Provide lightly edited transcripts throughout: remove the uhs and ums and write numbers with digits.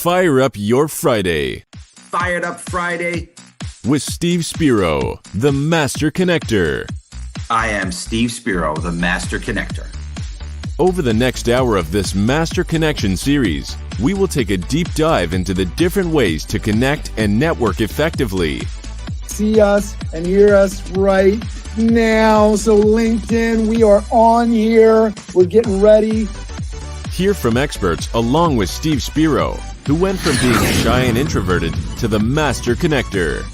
Fire up your Friday. Fired Up Friday. With Steve Spiro, the Master Connector. I am Steve Spiro, the Master Connector. Over the next hour of this Master Connection series, we will take a deep dive into the different ways to connect and network effectively. See us and hear us right now. So LinkedIn, we are on here. We're getting ready. Hear from experts along with Steve Spiro, who went from being shy and introverted to the Master Connector.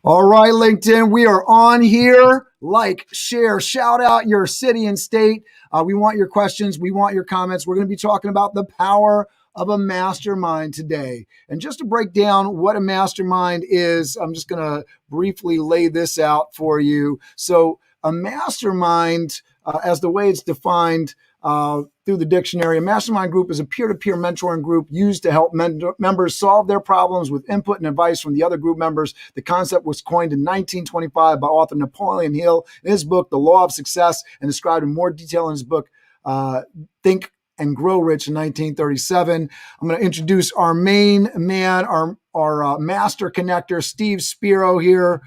All right, LinkedIn, we are on here. Like, share, shout out your city and state. We want your questions. We want your comments. We're going to be talking about the power of a mastermind today. And just to break down what a mastermind is, I'm just going to briefly lay this out for you. So a mastermind, as the way it's defined through the dictionary, a mastermind group is a peer-to-peer mentoring group used to help members solve their problems with input and advice from the other group members. The concept was coined in 1925 by author Napoleon Hill in his book, The Law of Success, and described in more detail in his book, Think and Grow Rich in 1937. I'm going to introduce our main man, our master connector, Steve Spiro here.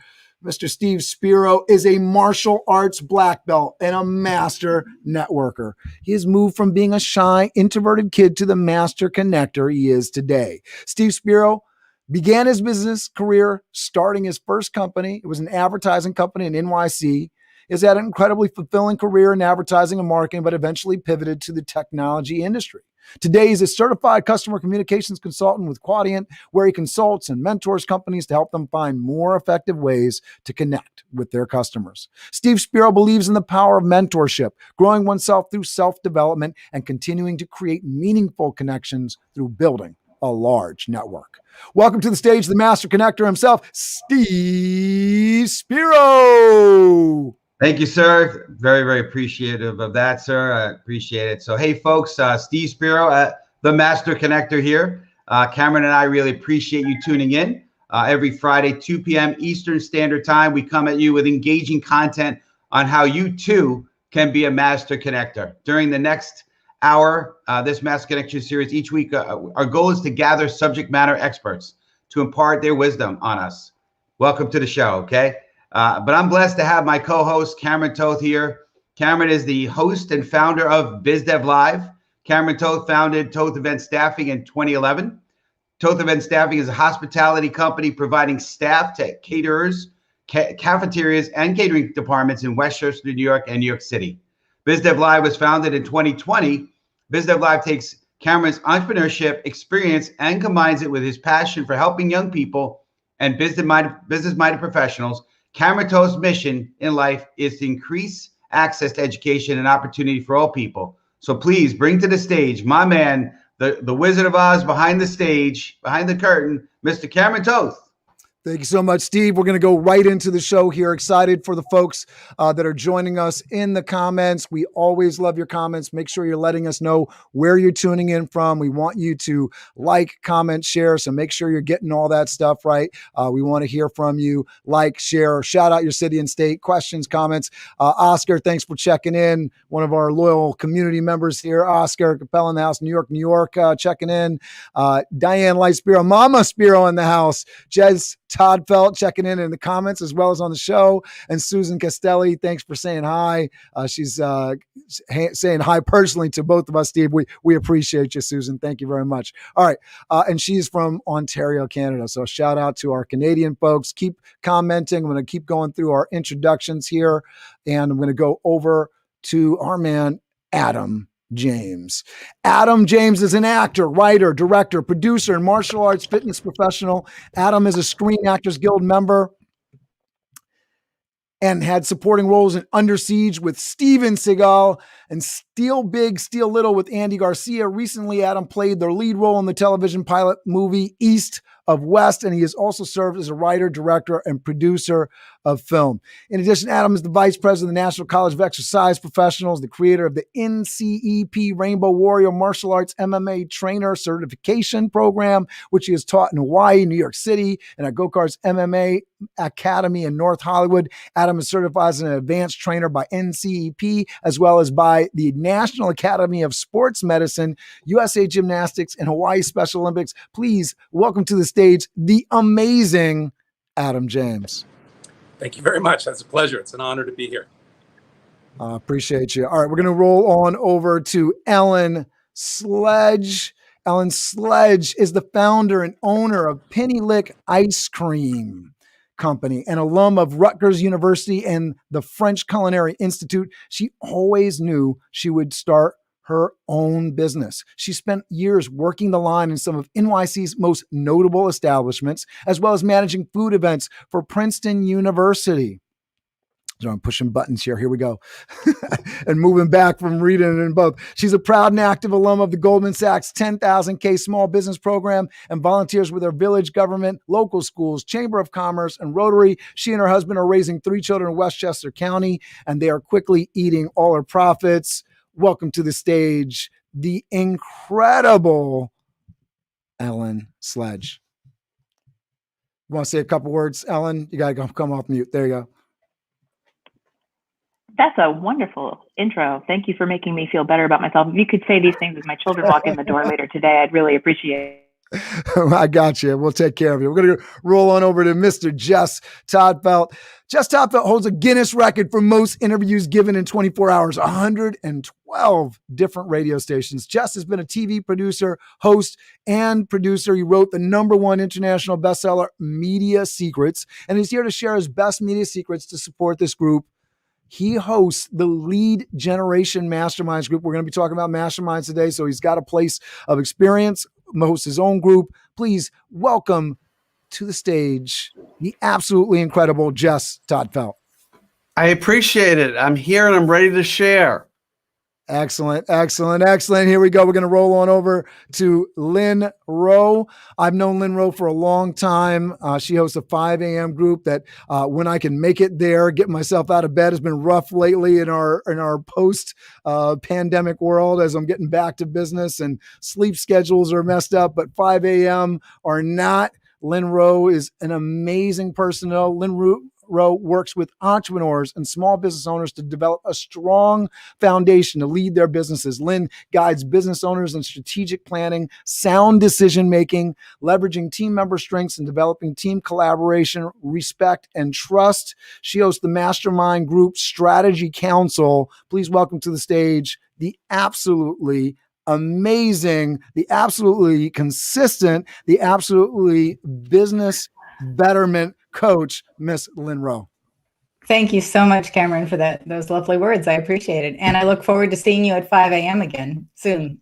Mr. Steve Spiro is a martial arts black belt and a master networker. He has moved from being a shy, introverted kid to the master connector he is today. Steve Spiro began his business career starting his first company. It was an advertising company in NYC. He has had an incredibly fulfilling career in advertising and marketing, but eventually pivoted to the technology industry. Today, he's a certified customer communications consultant with Quadient, where he consults and mentors companies to help them find more effective ways to connect with their customers. Steve Spiro believes in the power of mentorship, growing oneself through self-development, and continuing to create meaningful connections through building a large network. Welcome to the stage, the Master Connector himself, Steve Spiro. Thank you, sir. Very, very appreciative of that, sir. I appreciate it. So, hey, folks, Steve Spiro, the Master Connector here. Cameron and I really appreciate you tuning in. Every Friday, 2 p.m. Eastern Standard Time, we come at you with engaging content on how you, too, can be a Master Connector. During the next hour, this Master Connection series, each week, our goal is to gather subject matter experts to impart their wisdom on us. Welcome to the show, okay? But I'm blessed to have my co-host, Cameron Toth, here. Cameron is the host and founder of BizDev Live. Cameron Toth founded Toth Event Staffing in 2011. Toth Event Staffing is a hospitality company providing staff to caterers, cafeterias, and catering departments in Westchester, New York, and New York City. BizDev Live was founded in 2020. BizDev Live takes Cameron's entrepreneurship experience and combines it with his passion for helping young people and business-minded professionals. Cameron Toth's mission in life is to increase access to education and opportunity for all people. So please bring to the stage my man, the Wizard of Oz behind the stage, behind the curtain, Mr. Cameron Toth. Thank you so much, Steve. We're going to go right into the show here. Excited for the folks that are joining us in the comments. We always love your comments. Make sure you're letting us know where you're tuning in from. We want you to like, comment, share. So make sure you're getting all that stuff right. We want to hear from you. Like, share, shout out your city and state, questions, comments. Oscar, thanks for checking in. One of our loyal community members here, Oscar Capella in the house, New York, checking in. Diane Light Spiro, Mama Spiro in the house. Jez Todd Felt checking in the comments as well as on the show. And Susan Castelli, thanks for saying hi. She's saying hi personally to both of us, Steve. We appreciate you, Susan. Thank you very much. All right. And she's from Ontario, Canada. So shout out to our Canadian folks. Keep commenting. I'm going to keep going through our introductions here. And I'm going to go over to our man, Adam James. Adam James is an actor, writer, director, producer, and martial arts fitness professional. Adam is a Screen Actors Guild member and had supporting roles in Under Siege with Steven Seagal and Steal Big, Steal Little with Andy Garcia. Recently, Adam played the lead role in the television pilot movie East of West, and he has also served as a writer, director, and producer of film. In addition, Adam is the vice president of the National College of Exercise Professionals, the creator of the NCEP Rainbow Warrior Martial Arts MMA Trainer Certification Program, which he has taught in Hawaii, New York City, and at Go-Karts MMA Academy in North Hollywood. Adam is certified as an advanced trainer by NCEP, as well as by the National Academy of Sports Medicine, USA Gymnastics, and Hawaii Special Olympics. Please welcome to the stage the amazing Adam James. Thank you very much. That's a pleasure. It's an honor to be here. Appreciate you. All right, we're going to roll on over to Ellen Sledge. Ellen Sledge is the founder and owner of Penny Lick Ice Cream Company, an alum of Rutgers University and the French Culinary Institute. She always knew she would start her own business. She spent years working the line in some of NYC's most notable establishments, as well as managing food events for Princeton University. So I'm pushing buttons here. Here we go. And moving back from reading it in both. She's a proud and active alum of the Goldman Sachs 10,000K Small Business Program and volunteers with her village government, local schools, Chamber of Commerce, and Rotary. She and her husband are raising 3 children in Westchester County, and they are quickly eating all her profits. Welcome to the stage, the incredible Ellen Sledge. You want to say a couple words, Ellen? You got to come off mute. There you go. That's a wonderful intro. Thank you for making me feel better about myself. If you could say these things as my children walk in the door later today, I'd really appreciate it. I got you. We'll take care of you. We're going to roll on over to Mr. Jess Tothfelt. Jess Tothfelt holds a Guinness record for most interviews given in 24 hours, 112 different radio stations. Jess has been a TV producer, host, and producer. He wrote the #1 international bestseller, Media Secrets, and he's here to share his best media secrets to support this group. He hosts the Lead Generation Masterminds group. We're going to be talking about masterminds today, so he's got a place of experience, hosts his own group. Please welcome to the stage the absolutely incredible Jess Tothfelt. I appreciate it. I'm here and I'm ready to share. Excellent, excellent, excellent. Here we go. We're going to roll on over to Lynn Rowe. I've known Lynn Rowe for a long time. She hosts a 5 a.m. group that when I can make it there, get myself out of bed has been rough lately in our post pandemic world as I'm getting back to business and sleep schedules are messed up, but 5 a.m. are not. Lynn Rowe is an amazing person to know. Lynn Rowe works with entrepreneurs and small business owners to develop a strong foundation to lead their businesses. Lynn guides business owners in strategic planning, sound decision-making, leveraging team member strengths and developing team collaboration, respect, and trust. She hosts the Mastermind Group Strategy Council. Please welcome to the stage the absolutely amazing, the absolutely consistent, the absolutely business betterment coach, Miss Lynn Rowe. Thank you so much, Cameron, for those lovely words. I appreciate it. And I look forward to seeing you at 5 a.m. again soon.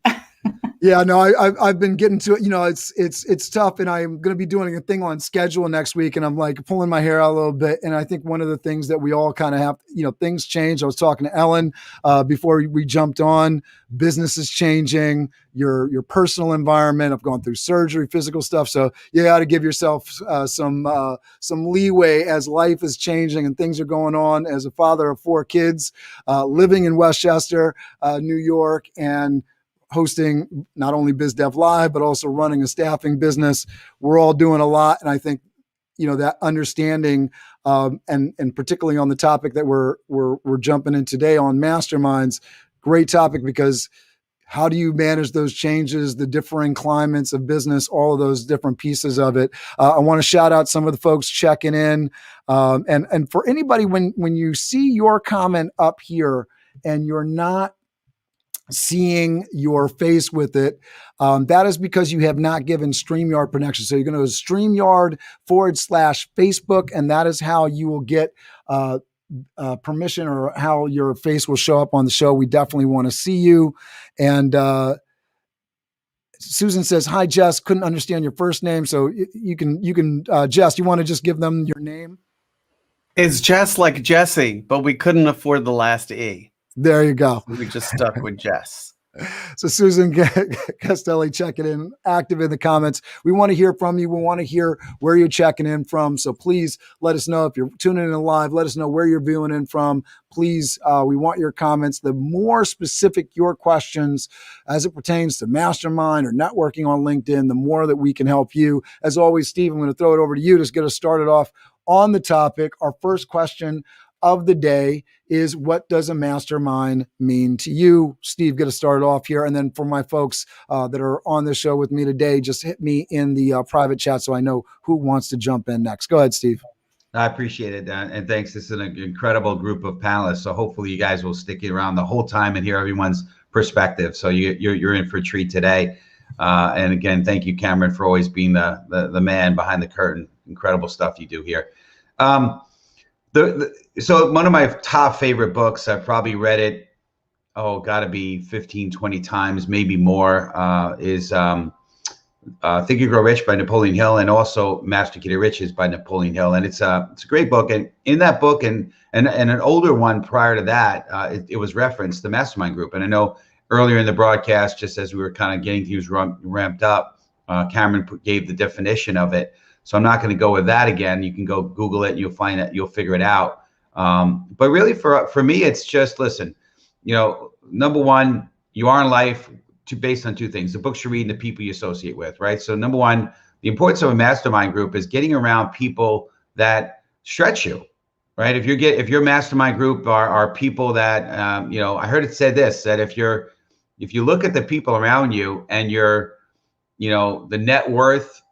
Yeah, no, I've been getting to it. You know, it's tough, and I'm going to be doing a thing on schedule next week, and I'm like pulling my hair out a little bit. And I think one of the things that we all kind of have, you know, things change. I was talking to Ellen before we jumped on. Business is changing. Your personal environment. I've gone through surgery, physical stuff. So you got to give yourself some leeway as life is changing and things are going on. As a father of 4 kids, living in Westchester, New York, and hosting not only BizDev Live, but also running a staffing business. We're all doing a lot. And I think, you know, that understanding and particularly on the topic that we're jumping in today on masterminds, great topic, because how do you manage those changes, the differing climates of business, all of those different pieces of it? I want to shout out some of the folks checking in. And for anybody, when you see your comment up here and you're not seeing your face with it, that is because you have not given StreamYard permission. So you're going to go to StreamYard/Facebook, and that is how you will get permission, or how your face will show up on the show. We definitely want to see you. And Susan says, "Hi, Jess. Couldn't understand your first name, so you can Jess. You want to just give them your name?" It's Jess like Jesse, but we couldn't afford the last E. There you go. We just stuck with Jess. So Susan Castelli checking in, active in the comments. We want to hear from you. We want to hear where you're checking in from. So please let us know if you're tuning in live. Let us know where you're viewing in from. Please, we want your comments. The more specific your questions as it pertains to Mastermind or networking on LinkedIn, the more that we can help you. As always, Steve, I'm going to throw it over to you to get us started off on the topic. Our first question of the day is, what does a mastermind mean to you? Steve, get us started off here. And then for my folks that are on the show with me today, just hit me in the private chat so I know who wants to jump in next. Go ahead, Steve. I appreciate it, and thanks. This is an incredible group of panelists. So hopefully you guys will stick around the whole time and hear everyone's perspective. So you're in for a treat today. And again, thank you, Cameron, for always being the man behind the curtain. Incredible stuff you do here. So one of my top favorite books, I've probably read it, got to be 15, 20 times, maybe more, is Think and Grow Rich by Napoleon Hill, and also Master Key to Riches by Napoleon Hill. And it's a great book. And in that book, and an older one prior to that, it was referenced, the Mastermind Group. And I know earlier in the broadcast, just as we were kind of getting things ramped up, Cameron gave the definition of it. So I'm not going to go with that again. You can go Google it and you'll find it, you'll figure it out. But really for me, it's just, listen, number one, you are in life based on two things: the books you read and the people you associate with, right? So number one, the importance of a mastermind group is getting around people that stretch you, right? If your mastermind group are people that, I heard it said this, that if you look at the people around you and the net worth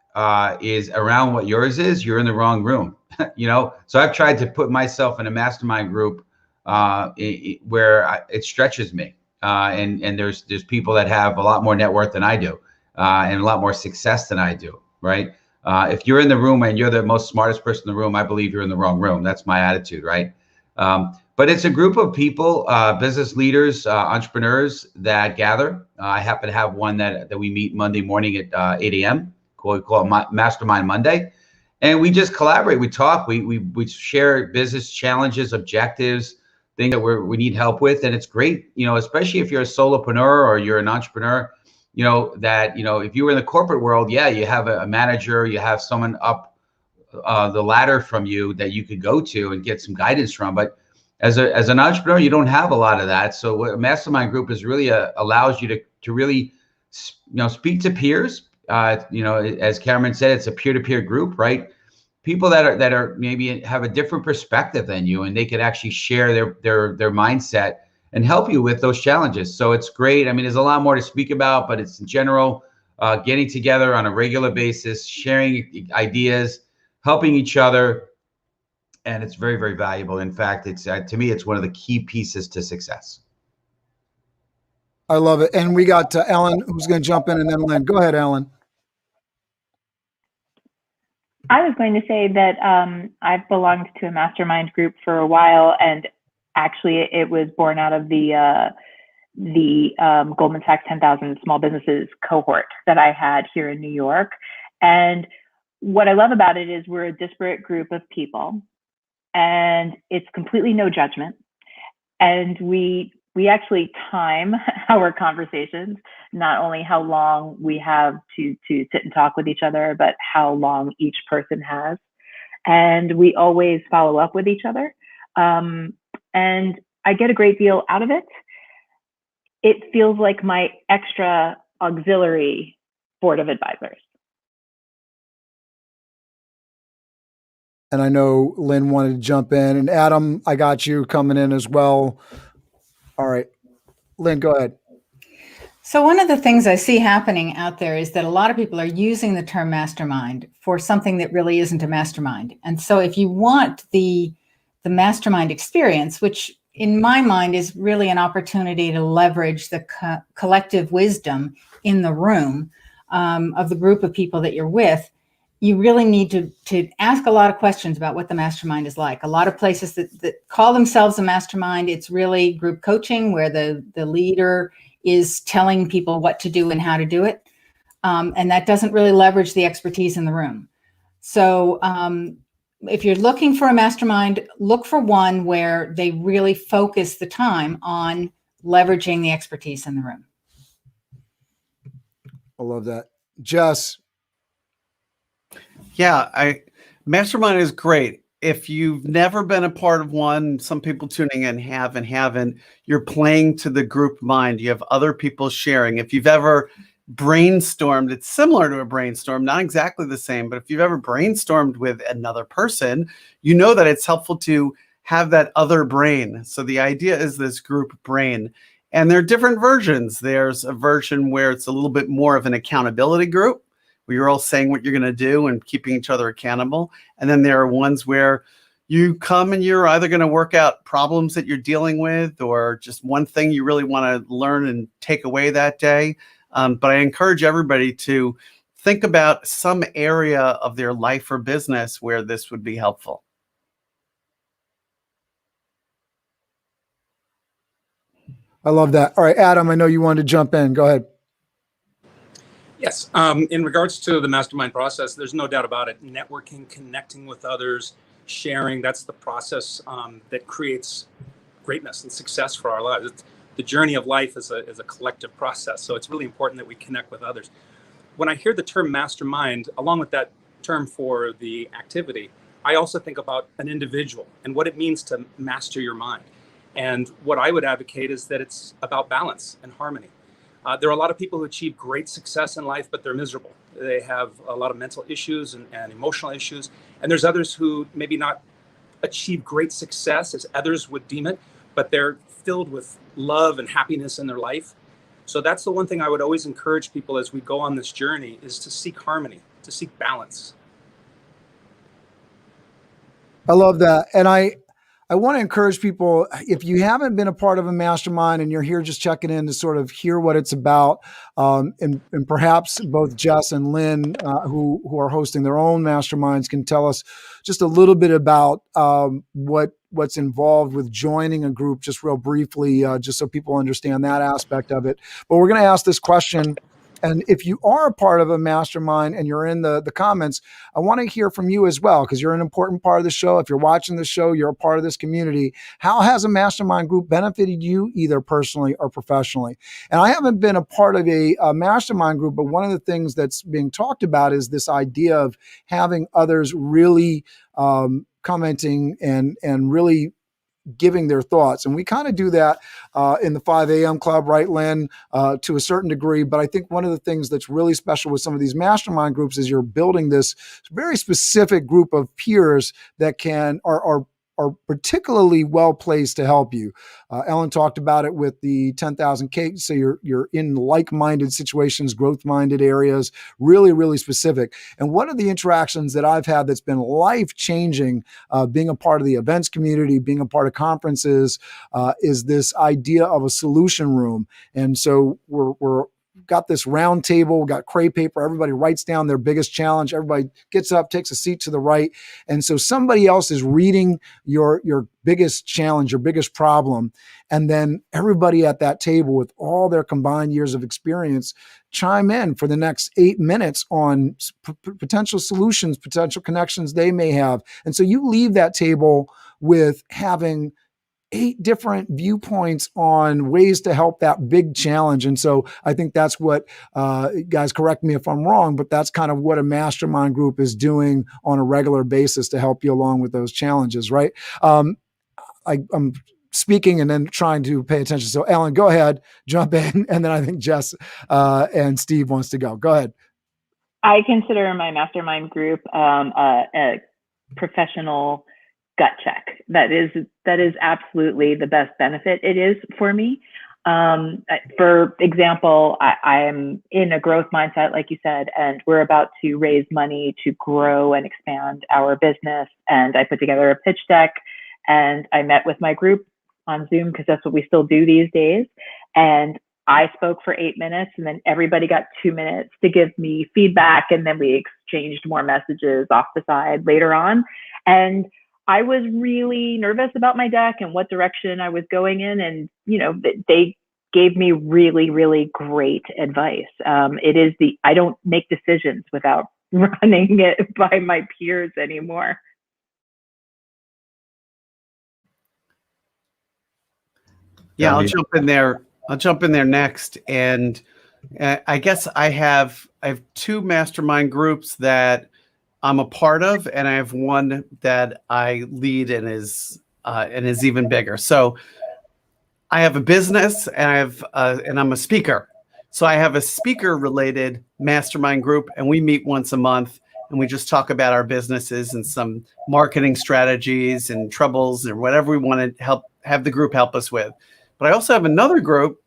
is around what yours is, you're in the wrong room. So I've tried to put myself in a mastermind group where it stretches me, and there's people that have a lot more net worth than I do, and a lot more success than I do, right? If you're in the room and you're the most smartest person in the room, I believe you're in the wrong room. That's my attitude, right? But it's a group of people, business leaders, entrepreneurs that gather. I happen to have one that we meet Monday morning at 8 a.m. We call it Mastermind Monday. And we just collaborate. We talk. We share business challenges, objectives, things that we need help with. And it's great, especially if you're a solopreneur or you're an entrepreneur, if you were in the corporate world, you have a manager, you have someone up the ladder from you that you could go to and get some guidance from. But as an entrepreneur, you don't have a lot of that. So what a mastermind group is really allows you to really, speak to peers. As Cameron said, it's a peer-to-peer group, right? People that are maybe have a different perspective than you, and they could actually share their mindset and help you with those challenges. So it's great. I mean, there's a lot more to speak about, but it's in general, getting together on a regular basis, sharing ideas, helping each other, and it's very, very valuable. In fact, it's to me, it's one of the key pieces to success. I love it. And we got Ellen, who's going to jump in, and then Lynn. Go ahead, Ellen. I was going to say that I've belonged to a mastermind group for a while, and actually it was born out of the Goldman Sachs 10,000 Small Businesses cohort that I had here in New York. And what I love about it is we're a disparate group of people, and it's completely no judgment. And we actually time our conversations, not only how long we have to sit and talk with each other, but how long each person has. And we always follow up with each other. And I get a great deal out of it. It feels like my extra auxiliary board of advisors. And I know Lynn wanted to jump in, and Adam, I got you coming in as well. All right, Lynn, go ahead. So one of the things I see happening out there is that a lot of people are using the term mastermind for something that really isn't a mastermind. And so if you want the mastermind experience, which in my mind is really an opportunity to leverage the collective wisdom in the room of the group of people that you're with, you really need to ask a lot of questions about what the mastermind is like. A lot of places that call themselves a mastermind, it's really group coaching where the leader is telling people what to do and how to do it. And that doesn't really leverage the expertise in the room. So if you're looking for a mastermind, look for one where they really focus the time on leveraging the expertise in the room. I love that. Jess. Yeah, Mastermind is great. If you've never been a part of one, some people tuning in have and haven't, you're playing to the group mind. You have other people sharing. If you've ever brainstormed, it's similar to a brainstorm, not exactly the same, but if you've ever brainstormed with another person, you know that it's helpful to have that other brain. So the idea is this group brain. And there are different versions. There's a version where it's a little bit more of an accountability group, where you're all saying what you're going to do and keeping each other accountable. And then there are ones where you come and you're either going to work out problems that you're dealing with or just one thing you really want to learn and take away that day. But I encourage everybody to think about some area of their life or business where this would be helpful. I love that. All right, Adam, I know you wanted to jump in. Go ahead. Yes. In regards to the mastermind process, there's no doubt about it. Networking, connecting with others, sharing, that's the process that creates greatness and success for our lives. The journey of life is a collective process. So it's really important that we connect with others. When I hear the term mastermind, along with that term for the activity, I also think about an individual and what it means to master your mind. And what I would advocate is that it's about balance and harmony. There are a lot of people who achieve great success in life, but they're miserable. They have a lot of mental issues and emotional issues. And there's others who maybe not achieve great success as others would deem it, but they're filled with love and happiness in their life. So that's the one thing I would always encourage people as we go on this journey is to seek harmony, to seek balance. I love that. And I want to encourage people, if you haven't been a part of a mastermind and you're here just checking in to sort of hear what it's about, and perhaps both Jess and Lynn, who are hosting their own masterminds, can tell us just a little bit about what's involved with joining a group, just real briefly, just so people understand that aspect of it. But we're going to ask this question. And if you are a part of a mastermind and you're in the comments, I want to hear from you as well, because you're an important part of the show. If you're watching the show, you're a part of this community. How has a mastermind group benefited you, either personally or professionally? And I haven't been a part of a mastermind group, but one of the things that's being talked about is this idea of having others really commenting and really giving their thoughts. And we kind of do that in the 5 a.m. club, right, Lynn, to a certain degree. But I think one of the things that's really special with some of these mastermind groups is you're building this very specific group of peers that are particularly well placed to help you. Ellen talked about it with the 10,000 cakes. So you're in like-minded situations, growth-minded areas, really, really specific. And one of the interactions that I've had that's been life-changing, being a part of the events community, being a part of conferences, is this idea of a solution room. And so we're got this round table, got crepe paper. Everybody writes down their biggest challenge. Everybody gets up, takes a seat to the right. And so somebody else is reading your biggest challenge, your biggest problem. And then everybody at that table with all their combined years of experience chime in for the next 8 minutes on potential solutions, potential connections they may have. And so you leave that table with having 8 different viewpoints on ways to help that big challenge. And so I think that's what, guys, correct me if I'm wrong, but that's kind of what a mastermind group is doing on a regular basis to help you along with those challenges, right? I'm speaking and then trying to pay attention. So Ellen, go ahead, jump in. And then I think Jess and Steve wants to go. Go ahead. I consider my mastermind group a professional gut check. That is absolutely the best benefit it is for me. For example, I am in a growth mindset, like you said, and we're about to raise money to grow and expand our business. And I put together a pitch deck and I met with my group on Zoom because that's what we still do these days. And I spoke for 8 minutes and then everybody got 2 minutes to give me feedback. And then we exchanged more messages off the side later on. And I was really nervous about my deck and what direction I was going in. And, they gave me really, really great advice. I don't make decisions without running it by my peers anymore. Yeah, I'll jump in there next. And I guess I have two mastermind groups that I'm a part of, and I have one that I lead and is even bigger. So I have a business, and and I'm a speaker. So I have a speaker related mastermind group, and we meet once a month, and we just talk about our businesses and some marketing strategies and troubles or whatever we want to have the group help us with. But I also have another group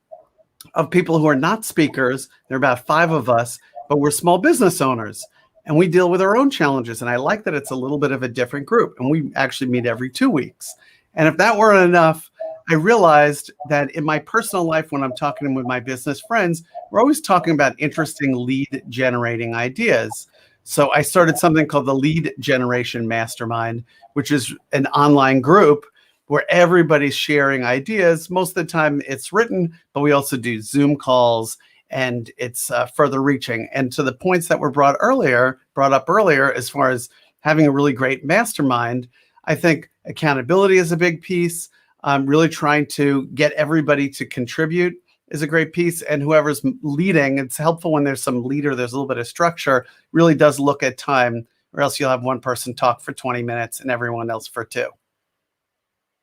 of people who are not speakers. There are about 5 of us, but we're small business owners, and we deal with our own challenges. And I like that it's a little bit of a different group, and we actually meet every 2 weeks. And if that weren't enough, I realized that in my personal life, when I'm talking with my business friends, we're always talking about interesting lead generating ideas. So I started something called the Lead Generation Mastermind, which is an online group where everybody's sharing ideas. Most of the time it's written, but we also do Zoom calls, and it's further reaching. And to the points that were brought up earlier, as far as having a really great mastermind, I think accountability is a big piece. Really trying to get everybody to contribute is a great piece. And whoever's leading, it's helpful when there's some leader, there's a little bit of structure, really does look at time, or else you'll have one person talk for 20 minutes and everyone else for 2.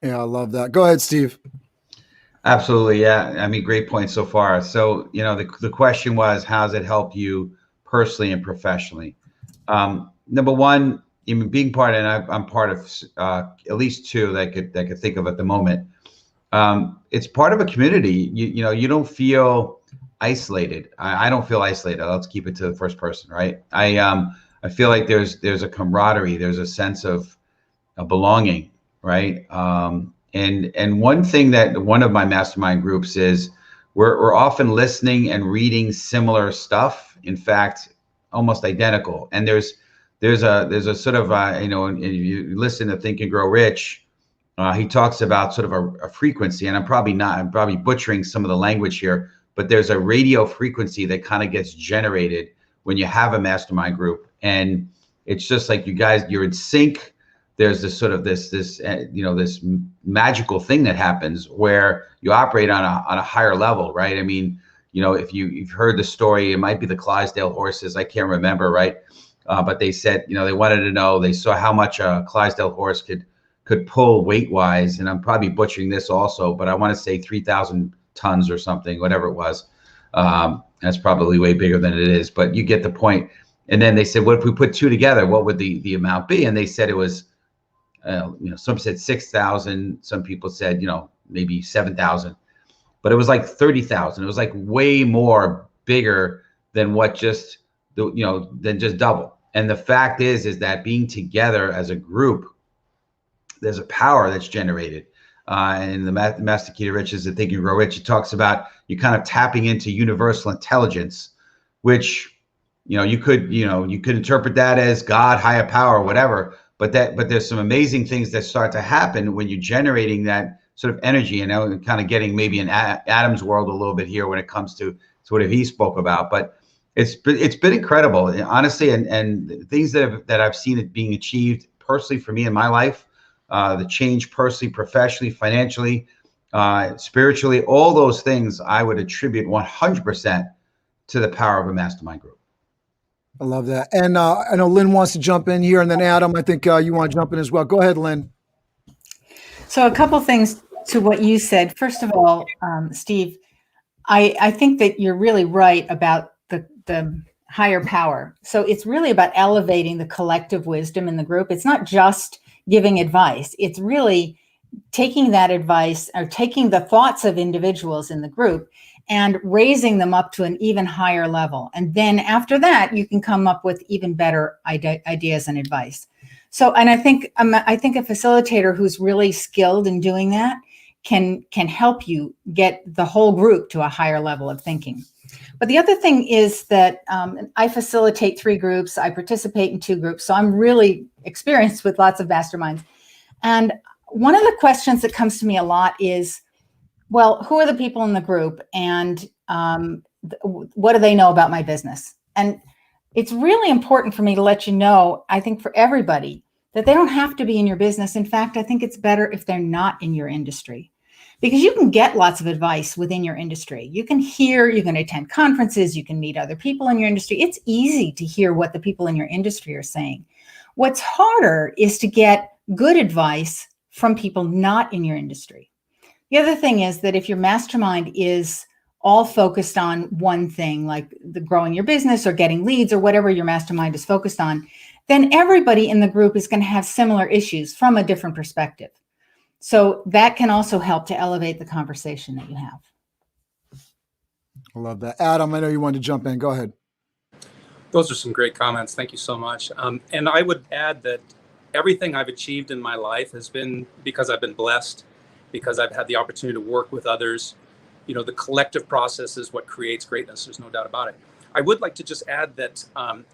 Yeah, I love that. Go ahead, Steve. Absolutely. Yeah. I mean, great point so far. So, the question was, how does it help you personally and professionally? Number one, even being part, and I'm part of at least 2 that I could think of at the moment. It's part of a community. You don't feel isolated. I don't feel isolated. Let's keep it to the first person, right? I feel like there's a camaraderie. There's a sense of belonging, right? And one thing that one of my mastermind groups is, we're often listening and reading similar stuff. In fact, almost identical. And there's a sort of and if you listen to Think and Grow Rich, he talks about sort of a frequency, and I'm probably butchering some of the language here, but there's a radio frequency that kind of gets generated when you have a mastermind group, and it's just like you're in sync. There's this sort of this magical thing that happens where you operate on a higher level, right? I mean, if you've heard the story, it might be the Clydesdale horses. I can't remember, right? But they said, they wanted to know, they saw how much a Clydesdale horse could pull weight wise. And I'm probably butchering this also, but I want to say 3,000 tons or something, whatever it was. That's probably way bigger than it is, but you get the point. And then they said, what if we put 2 together? What would the amount be? And they said it was, some said 6,000. Some people said, maybe 7,000, but it was like 30,000. It was like way more bigger than what than just double. And the fact is that being together as a group, there's a power that's generated. And the Master Key to Riches, the Think and Grow Rich, it talks about you kind of tapping into universal intelligence, which, you could interpret that as God, higher power, whatever. But there's some amazing things that start to happen when you're generating that sort of energy, and kind of getting maybe in Adam's world a little bit here when it comes to what he spoke about. But it's been incredible, honestly, and things that I've seen it being achieved personally for me in my life, the change personally, professionally, financially, spiritually, all those things I would attribute 100% to the power of a mastermind group. I love that. And I know Lynn wants to jump in here, and then Adam, I think you want to jump in as well. Go ahead, Lynn. So a couple things to what you said. First of all, Steve, I think that you're really right about the higher power. So it's really about elevating the collective wisdom in the group. It's not just giving advice. It's really taking that advice, or taking the thoughts of individuals in the group and raising them up to an even higher level. And then after that, you can come up with even better ideas and advice. So, and I think a facilitator who's really skilled in doing that can help you get the whole group to a higher level of thinking. But the other thing is that I facilitate 3 groups. I participate in 2 groups. So I'm really experienced with lots of masterminds. And one of the questions that comes to me a lot is, well, who are the people in the group, and what do they know about my business? And it's really important for me to let you know, I think for everybody, that they don't have to be in your business. In fact, I think it's better if they're not in your industry, because you can get lots of advice within your industry. You can hear, you can attend conferences, you can meet other people in your industry. It's easy to hear what the people in your industry are saying. What's harder is to get good advice from people not in your industry. The other thing is that if your mastermind is all focused on one thing, like the growing your business or getting leads or whatever your mastermind is focused on, then everybody in the group is going to have similar issues from a different perspective. So that can also help to elevate the conversation that you have. I love that. Adam, I know you wanted to jump in. Go ahead. Those are some great comments. Thank you so much. And I would add that everything I've achieved in my life has been because I've been blessed, because I've had the opportunity to work with others. You know, the collective process is what creates greatness. There's no doubt about it. I would like to just add that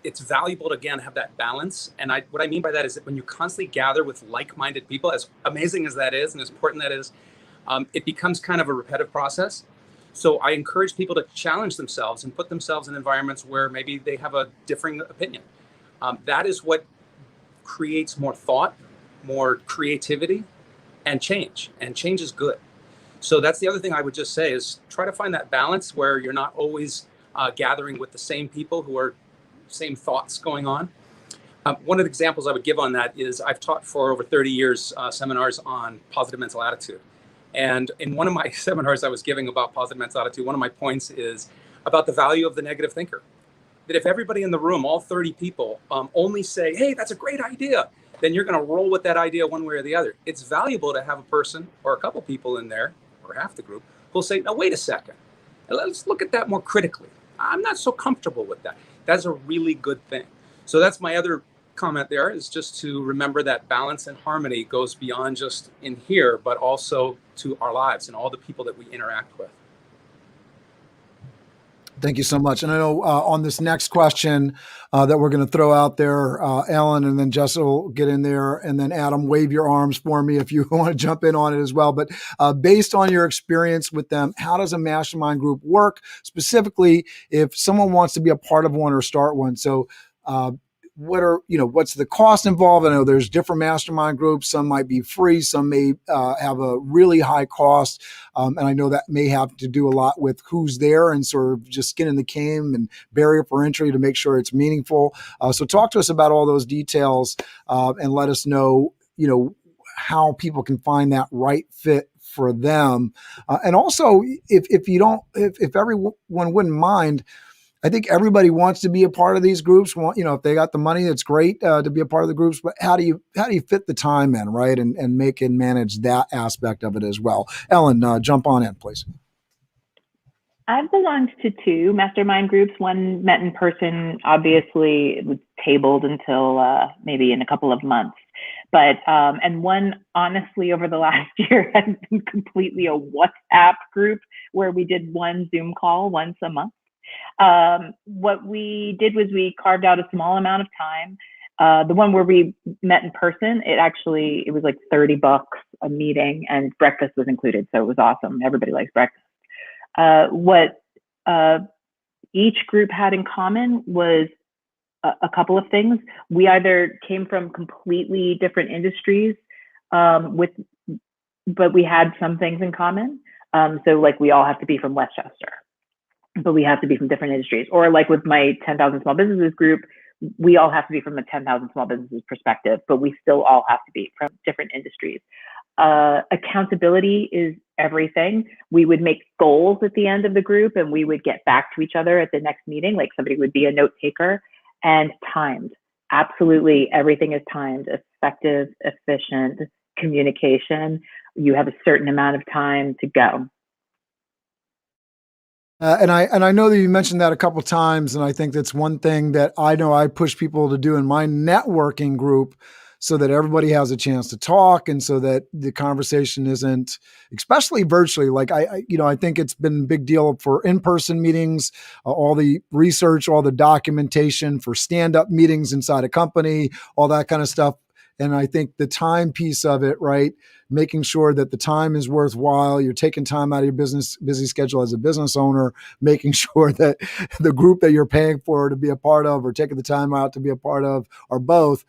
it's valuable to, again, have that balance. And what I mean by that is that when you constantly gather with like-minded people, as amazing as that is and as important that is, it becomes kind of a repetitive process. So I encourage people to challenge themselves and put themselves in environments where maybe they have a differing opinion. That is what creates more thought, more creativity, and change. And change is good. So that's the other thing I would just say is try to find that balance where you're not always gathering with the same people who are same thoughts going on. One of the examples I would give on that is I've taught for over 30 years seminars on positive mental attitude. And in one of my seminars I was giving about positive mental attitude, one of my points is about the value of the negative thinker. That if everybody in the room, all 30 people, only say, hey, that's a great idea, then you're going to roll with that idea one way or the other. It's valuable to have a person or a couple people in there, or half the group, who'll say, now, wait a second. Let's look at that more critically. I'm not so comfortable with that. That's a really good thing. So that's my other comment there, is just to remember that balance and harmony goes beyond just in here, but also to our lives and all the people that we interact with. Thank you so much. And I know on this next question that we're going to throw out there, Ellen and then Jess will get in there, and then Adam, wave your arms for me if you want to jump in on it as well. But based on your experience with them, how does a mastermind group work? Specifically, if someone wants to be a part of one or start one. So what's the cost involved? I know there's different mastermind groups. Some might be free. Some may have a really high cost. And I know that may have to do a lot with who's there and sort of just skin in the game and barrier for entry to make sure it's meaningful. So talk to us about all those details and let us know, how people can find that right fit for them. And also, if everyone wouldn't mind, I think everybody wants to be a part of these groups. If they got the money, it's great to be a part of the groups. But how do you fit the time in, right, and make and manage that aspect of it as well? Ellen, jump on in, please. I've belonged to two mastermind groups. One met in person. Obviously, it was tabled until maybe in a couple of months. But and one, honestly, over the last year has been completely a WhatsApp group where we did one Zoom call once a month. What we did was we carved out a small amount of time. The one where we met in person, it was like $30 a meeting, and breakfast was included. So it was awesome. Everybody likes breakfast. What each group had in common was a couple of things. We either came from completely different industries, but we had some things in common. So like we all have to be from Westchester, but we have to be from different industries. Or like with my 10,000 Small Businesses group, we all have to be from the 10,000 Small Businesses perspective, but we still all have to be from different industries. Accountability is everything. We would make goals at the end of the group, and we would get back to each other at the next meeting. Like somebody would be a note taker, and timed. Absolutely everything is timed. Effective, efficient communication. You have a certain amount of time to go. And I know that you mentioned that a couple of times, and I think that's one thing that I know I push people to do in my networking group, so that everybody has a chance to talk, and so that the conversation isn't, especially virtually. Like I think it's been a big deal for in-person meetings, all the research, all the documentation for stand-up meetings inside a company, all that kind of stuff. And I think the time piece of it, right? Making sure that the time is worthwhile. You're taking time out of your busy schedule as a business owner, making sure that the group that you're paying for to be a part of, or taking the time out to be a part of, or both,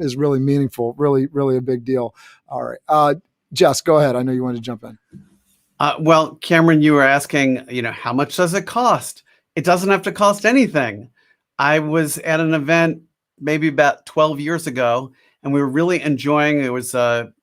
is really meaningful. Really, really a big deal. All right. Jess, go ahead. I know you wanted to jump in. Well, Cameron, you were asking, how much does it cost? It doesn't have to cost anything. I was at an event maybe about 12 years ago, and we were really enjoying. It was a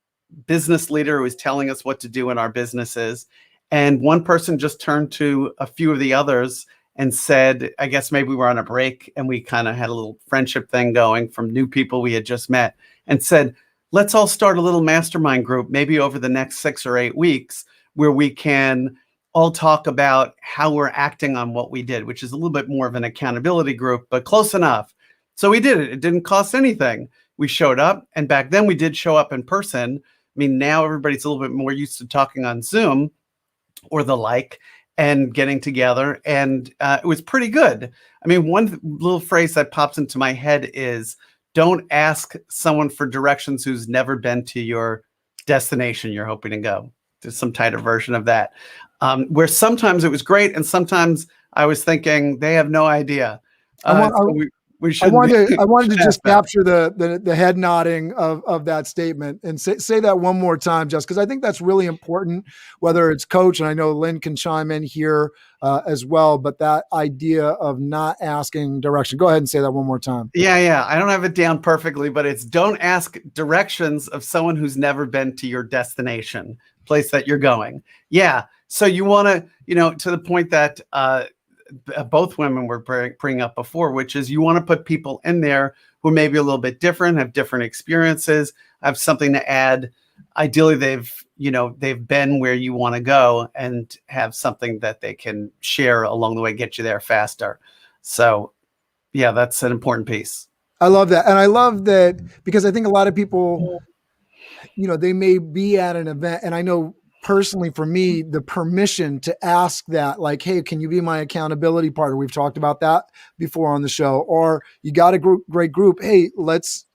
business leader who was telling us what to do in our businesses. And one person just turned to a few of the others and said, I guess maybe we were on a break and we kind of had a little friendship thing going from new people we had just met, and said, let's all start a little mastermind group, maybe over the next 6 or 8 weeks, where we can all talk about how we're acting on what we did, which is a little bit more of an accountability group, but close enough. So we did it. It didn't cost anything. We showed up, and back then we did show up in person. I mean, now everybody's a little bit more used to talking on Zoom or the like and getting together. And it was pretty good. I mean, one little phrase that pops into my head is, don't ask someone for directions who's never been to your destination you're hoping to go. There's some tighter version of that, where sometimes it was great, and sometimes I was thinking they have no idea. I wanted to just capture the head nodding of that statement and say that one more time, just because I think that's really important, whether it's coach, and I know Lynn can chime in here as well, but that idea of not asking direction. Go ahead and say that one more time. Yeah. I don't have it down perfectly, but it's don't ask directions of someone who's never been to your destination, place that you're going. Yeah. So you want to, to the point that both women were bringing up before, which is you want to put people in there who may be a little bit different, have different experiences, have something to add. Ideally, they've been where you want to go and have something that they can share along the way, get you there faster. So yeah, that's an important piece. I love that. And I love that because I think a lot of people, they may be at an event, and I know personally for me, the permission to ask that, like, hey, can you be my accountability partner? We've talked about that before on the show. Or you got a great group. Hey,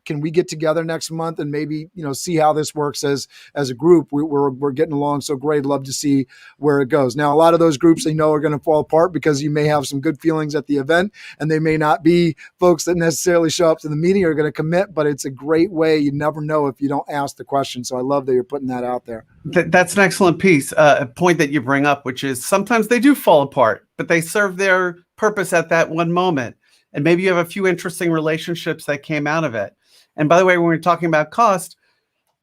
can we get together next month and maybe, see how this works as a group? We're getting along so great. Love to see where it goes. Now, a lot of those groups are going to fall apart because you may have some good feelings at the event, and they may not be folks that necessarily show up to the meeting are going to commit, but it's a great way. You never know if you don't ask the question. So I love that you're putting that out there. That's an excellent piece, a point that you bring up, which is sometimes they do fall apart, but they serve their purpose at that one moment. And maybe you have a few interesting relationships that came out of it. And by the way, when we're talking about cost,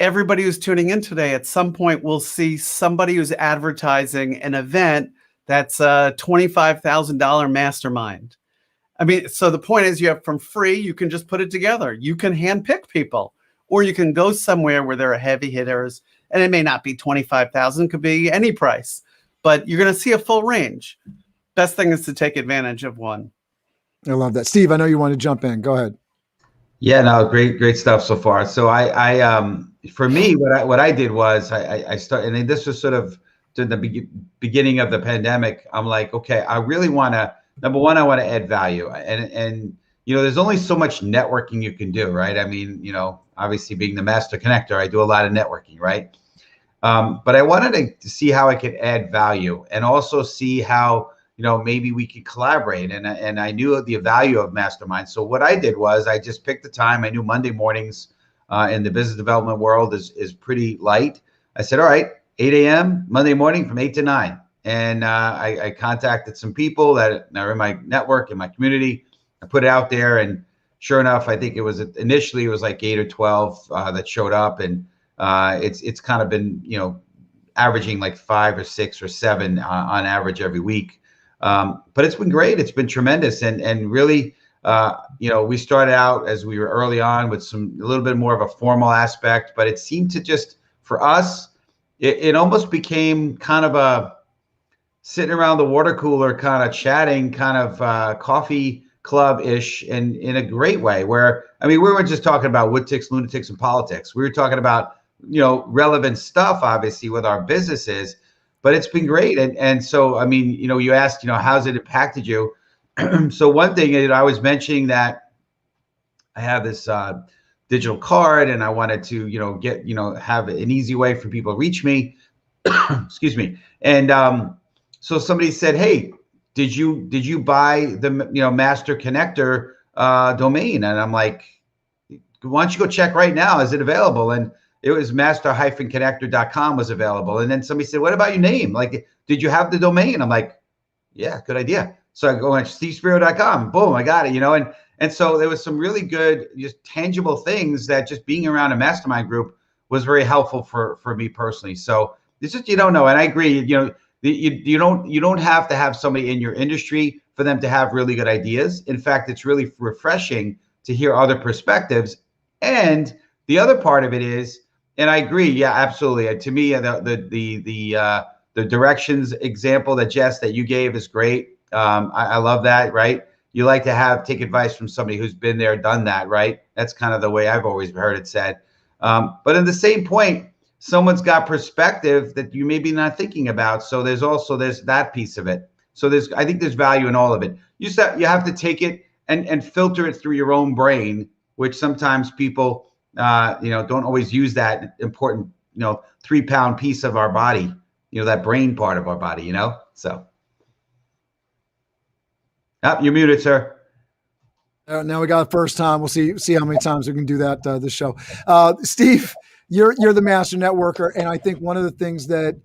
everybody who's tuning in today at some point will see somebody who's advertising an event that's a $25,000 mastermind. I mean, so the point is you have from free, you can just put it together. You can handpick people, or you can go somewhere where there are heavy hitters, and it may not be 25,000, could be any price, but you're going to see a full range. Best thing is to take advantage of one. I love that. Steve, I know you want to jump in. Go ahead. Yeah, no, great stuff so far. So I for me, what I did was I started, and this was sort of to the beginning of the pandemic. I'm like, okay, I really want to, number one, I want to add value, and there's only so much networking you can do, right? I mean, obviously being the master connector, I do a lot of networking, right? But I wanted to see how I could add value, and also see how maybe we could collaborate. And I knew the value of Mastermind. So what I did was I just picked the time. I knew Monday mornings in the business development world is pretty light. I said, all right, 8 a.m. Monday morning from 8 to 9. And I contacted some people that are in my network, in my community. I put it out there, and sure enough, I think initially it was like 8 or 12 that showed up. And it's kind of been, averaging like 5 or 6 or 7 on average every week. But it's been great. It's been tremendous. And really, we started out as we were early on with a little bit more of a formal aspect, but it seemed to just, for us, it almost became kind of a sitting around the water cooler, kind of chatting, kind of coffee club-ish, and in a great way where, I mean, we weren't just talking about wood ticks, lunatics, and politics. We were talking about, relevant stuff, obviously, with our businesses. But it's been great. And so, I mean, you asked, how's it impacted you? So one thing, I was mentioning that I have this digital card, and I wanted to, get, have an easy way for people to reach me. Excuse me. And so somebody said, hey, did you buy the, Master Connector domain? And I'm like, why don't you go check right now? Is it available? And it was master-connector.com was available. And then somebody said, what about your name? Like, did you have the domain? I'm like, yeah, good idea. So I go on stevespiro.com, boom, I got it, and so there was some really good, just tangible things that just being around a mastermind group was very helpful for me personally. So it's just, you don't know. And I agree, you don't have to have somebody in your industry for them to have really good ideas. In fact, it's really refreshing to hear other perspectives. And the other part of it is, and I agree, yeah, absolutely. To me, the directions example that you gave is great. I love that, right? You like to take advice from somebody who's been there, done that, right? That's kind of the way I've always heard it said. But at the same point, someone's got perspective that you may be not thinking about. So there's that piece of it. So I think there's value in all of it. You have to take it and filter it through your own brain, which sometimes people, don't always use that important, 3-pound piece of our body, that brain part of our body, so. You're muted, sir. Now we got it first time. We'll see how many times we can do that this show. Steve, you're the master networker, and I think one of the things that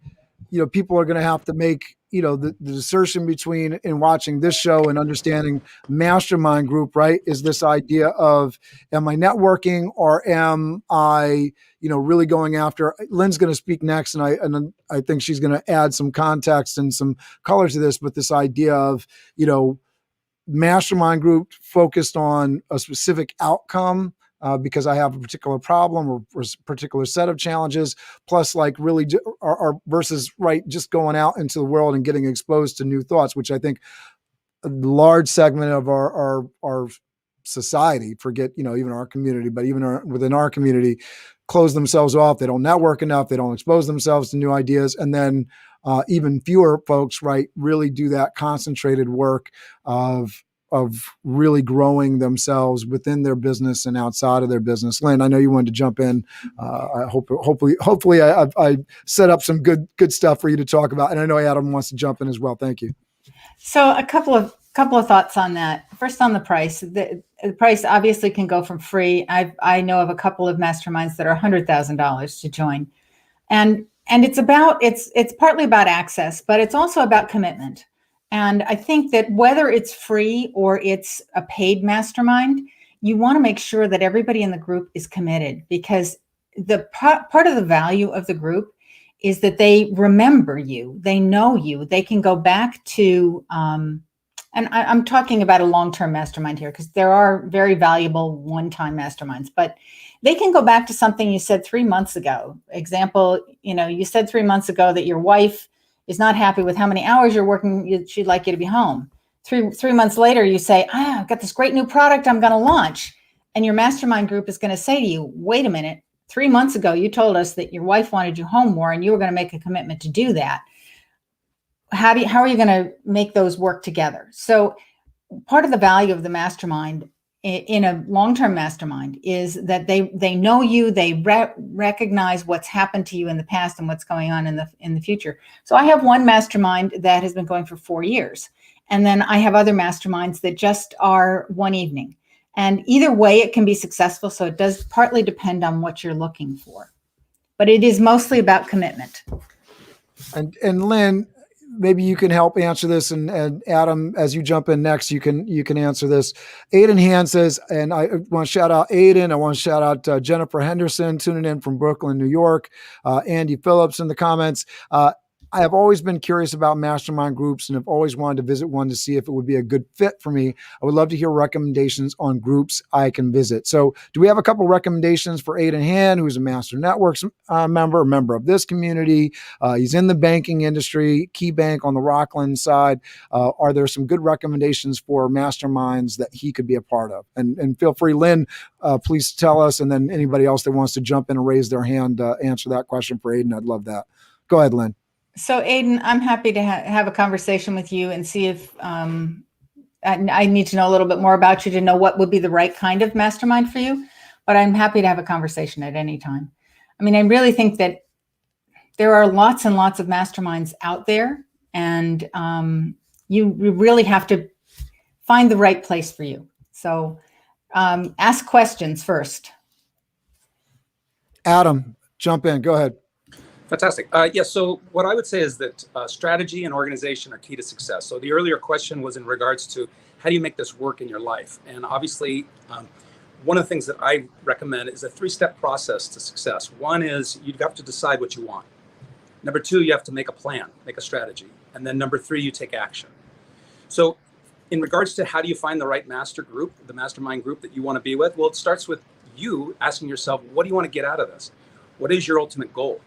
people are going to have to make the discernment between in watching this show and understanding mastermind group, right, is this idea of, am I networking or am I really going after? Lynn's going to speak next, and I think she's going to add some context and some color to this, but this idea of mastermind group focused on a specific outcome because I have a particular problem or a particular set of challenges, plus like really are versus right just going out into the world and getting exposed to new thoughts, which I think a large segment of our society, forget even our community, but even within our community, close themselves off. They don't network enough. They don't expose themselves to new ideas, and then even fewer folks, right, really do that concentrated work of really growing themselves within their business and outside of their business. Lynn, I know you wanted to jump in. Hopefully I set up some good stuff for you to talk about. And I know Adam wants to jump in as well. Thank you. So a couple of thoughts on that. First, on the price. The price obviously can go from free. I know of a couple of masterminds that are $100,000 to join, and it's partly about access, but it's also about commitment. And I think that whether it's free or it's a paid mastermind, you want to make sure that everybody in the group is committed, because the part of the value of the group is that they remember you, they know you, they can go back to, and I'm talking about a long-term mastermind here, because there are very valuable one-time masterminds, but they can go back to something you said 3 months ago. Example, you said 3 months ago that your wife is not happy with how many hours you're working. She'd like you to be home. Three months later, you say, I've got this great new product I'm going to launch. And your mastermind group is going to say to you, wait a minute, 3 months ago, you told us that your wife wanted you home more and you were going to make a commitment to do that. How are you going to make those work together? So part of the value of the mastermind in a long-term mastermind is that they know you, they recognize what's happened to you in the past and what's going on in the future. So I have one mastermind that has been going for 4 years. And then I have other masterminds that just are one evening. And either way, it can be successful. So it does partly depend on what you're looking for. But it is mostly about commitment. And Lynn, maybe you can help answer this, and Adam, as you jump in next, you can answer this. Aiden Hand says, and I want to shout out Aiden. I want to shout out Jennifer Henderson tuning in from Brooklyn, New York. Andy Phillips in the comments. I have always been curious about mastermind groups and have always wanted to visit one to see if it would be a good fit for me. I would love to hear recommendations on groups I can visit. So do we have a couple recommendations for Aiden Hand, who's a Master Networks member, a member of this community? He's in the banking industry, Key Bank on the Rockland side. Are there some good recommendations for masterminds that he could be a part of? And feel free, Lynn, please tell us, and then anybody else that wants to jump in and raise their hand, answer that question for Aiden. I'd love that. Go ahead, Lynn. So Aiden, I'm happy to have a conversation with you and see if I need to know a little bit more about you to know what would be the right kind of mastermind for you, but I'm happy to have a conversation at any time. I mean, I really think that there are lots and lots of masterminds out there, and you really have to find the right place for you. So ask questions first. Adam, jump in. Go ahead. Fantastic. So what I would say is that strategy and organization are key to success. So the earlier question was in regards to how do you make this work in your life? And obviously, one of the things that I recommend is a 3-step process to success. One is you have to decide what you want. Number 2, you have to make a plan, make a strategy. And then number 3, you take action. So in regards to how do you find the right master group, the mastermind group that you want to be with? Well, it starts with you asking yourself, what do you want to get out of this? What is your ultimate goal?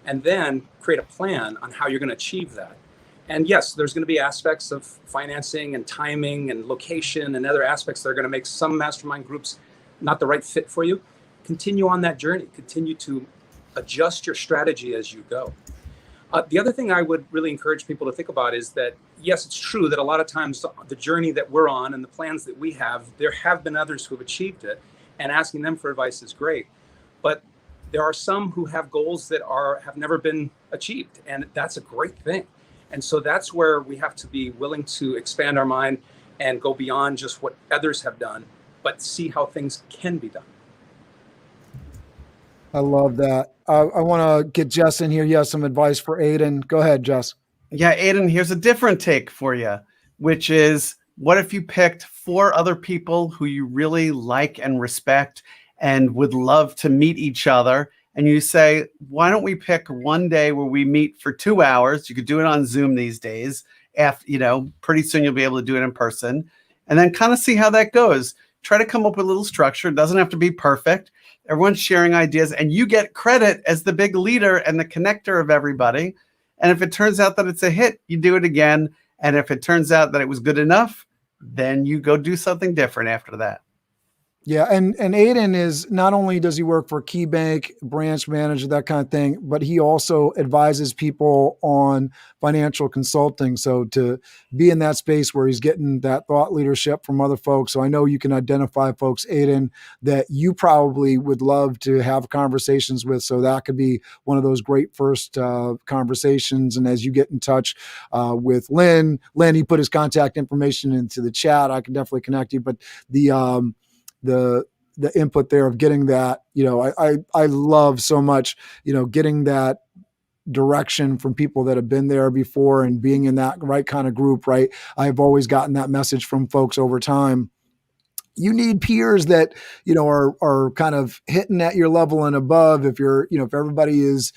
And then create a plan on how you're going to achieve that. And yes, there's going to be aspects of financing and timing and location and other aspects that are going to make some mastermind groups not the right fit for you. Continue on that journey. Continue to adjust your strategy as you go. The other thing I would really encourage people to think about is that, yes, it's true that a lot of times the journey that we're on and the plans that we have, there have been others who have achieved it, and asking them for advice is great. But there are some who have goals that have never been achieved, and that's a great thing. And so that's where we have to be willing to expand our mind and go beyond just what others have done, but see how things can be done. I love that. I want to get Jess in here. You have some advice for Aiden. Go ahead, Jess. Yeah, Aiden, here's a different take for you, which is, what if you picked 4 other people who you really like and respect and would love to meet each other? And you say, why don't we pick one day where we meet for 2 hours? You could do it on Zoom these days. Pretty soon you'll be able to do it in person, and then kind of see how that goes. Try to come up with a little structure. It doesn't have to be perfect. Everyone's sharing ideas, and you get credit as the big leader and the connector of everybody. And if it turns out that it's a hit, you do it again. And if it turns out that it was good enough, then you go do something different after that. Yeah, and Aiden is, not only does he work for KeyBank, branch manager, that kind of thing, but he also advises people on financial consulting. So to be in that space where he's getting that thought leadership from other folks. So I know you can identify folks, Aiden, that you probably would love to have conversations with. So that could be one of those great first conversations. And as you get in touch with Lynn, he put his contact information into the chat. I can definitely connect you. But the input there of getting that, I love so much, getting that direction from people that have been there before and being in that right kind of group, right? I've always gotten that message from folks over time. You need peers that, are kind of hitting at your level and above. If you're, if everybody is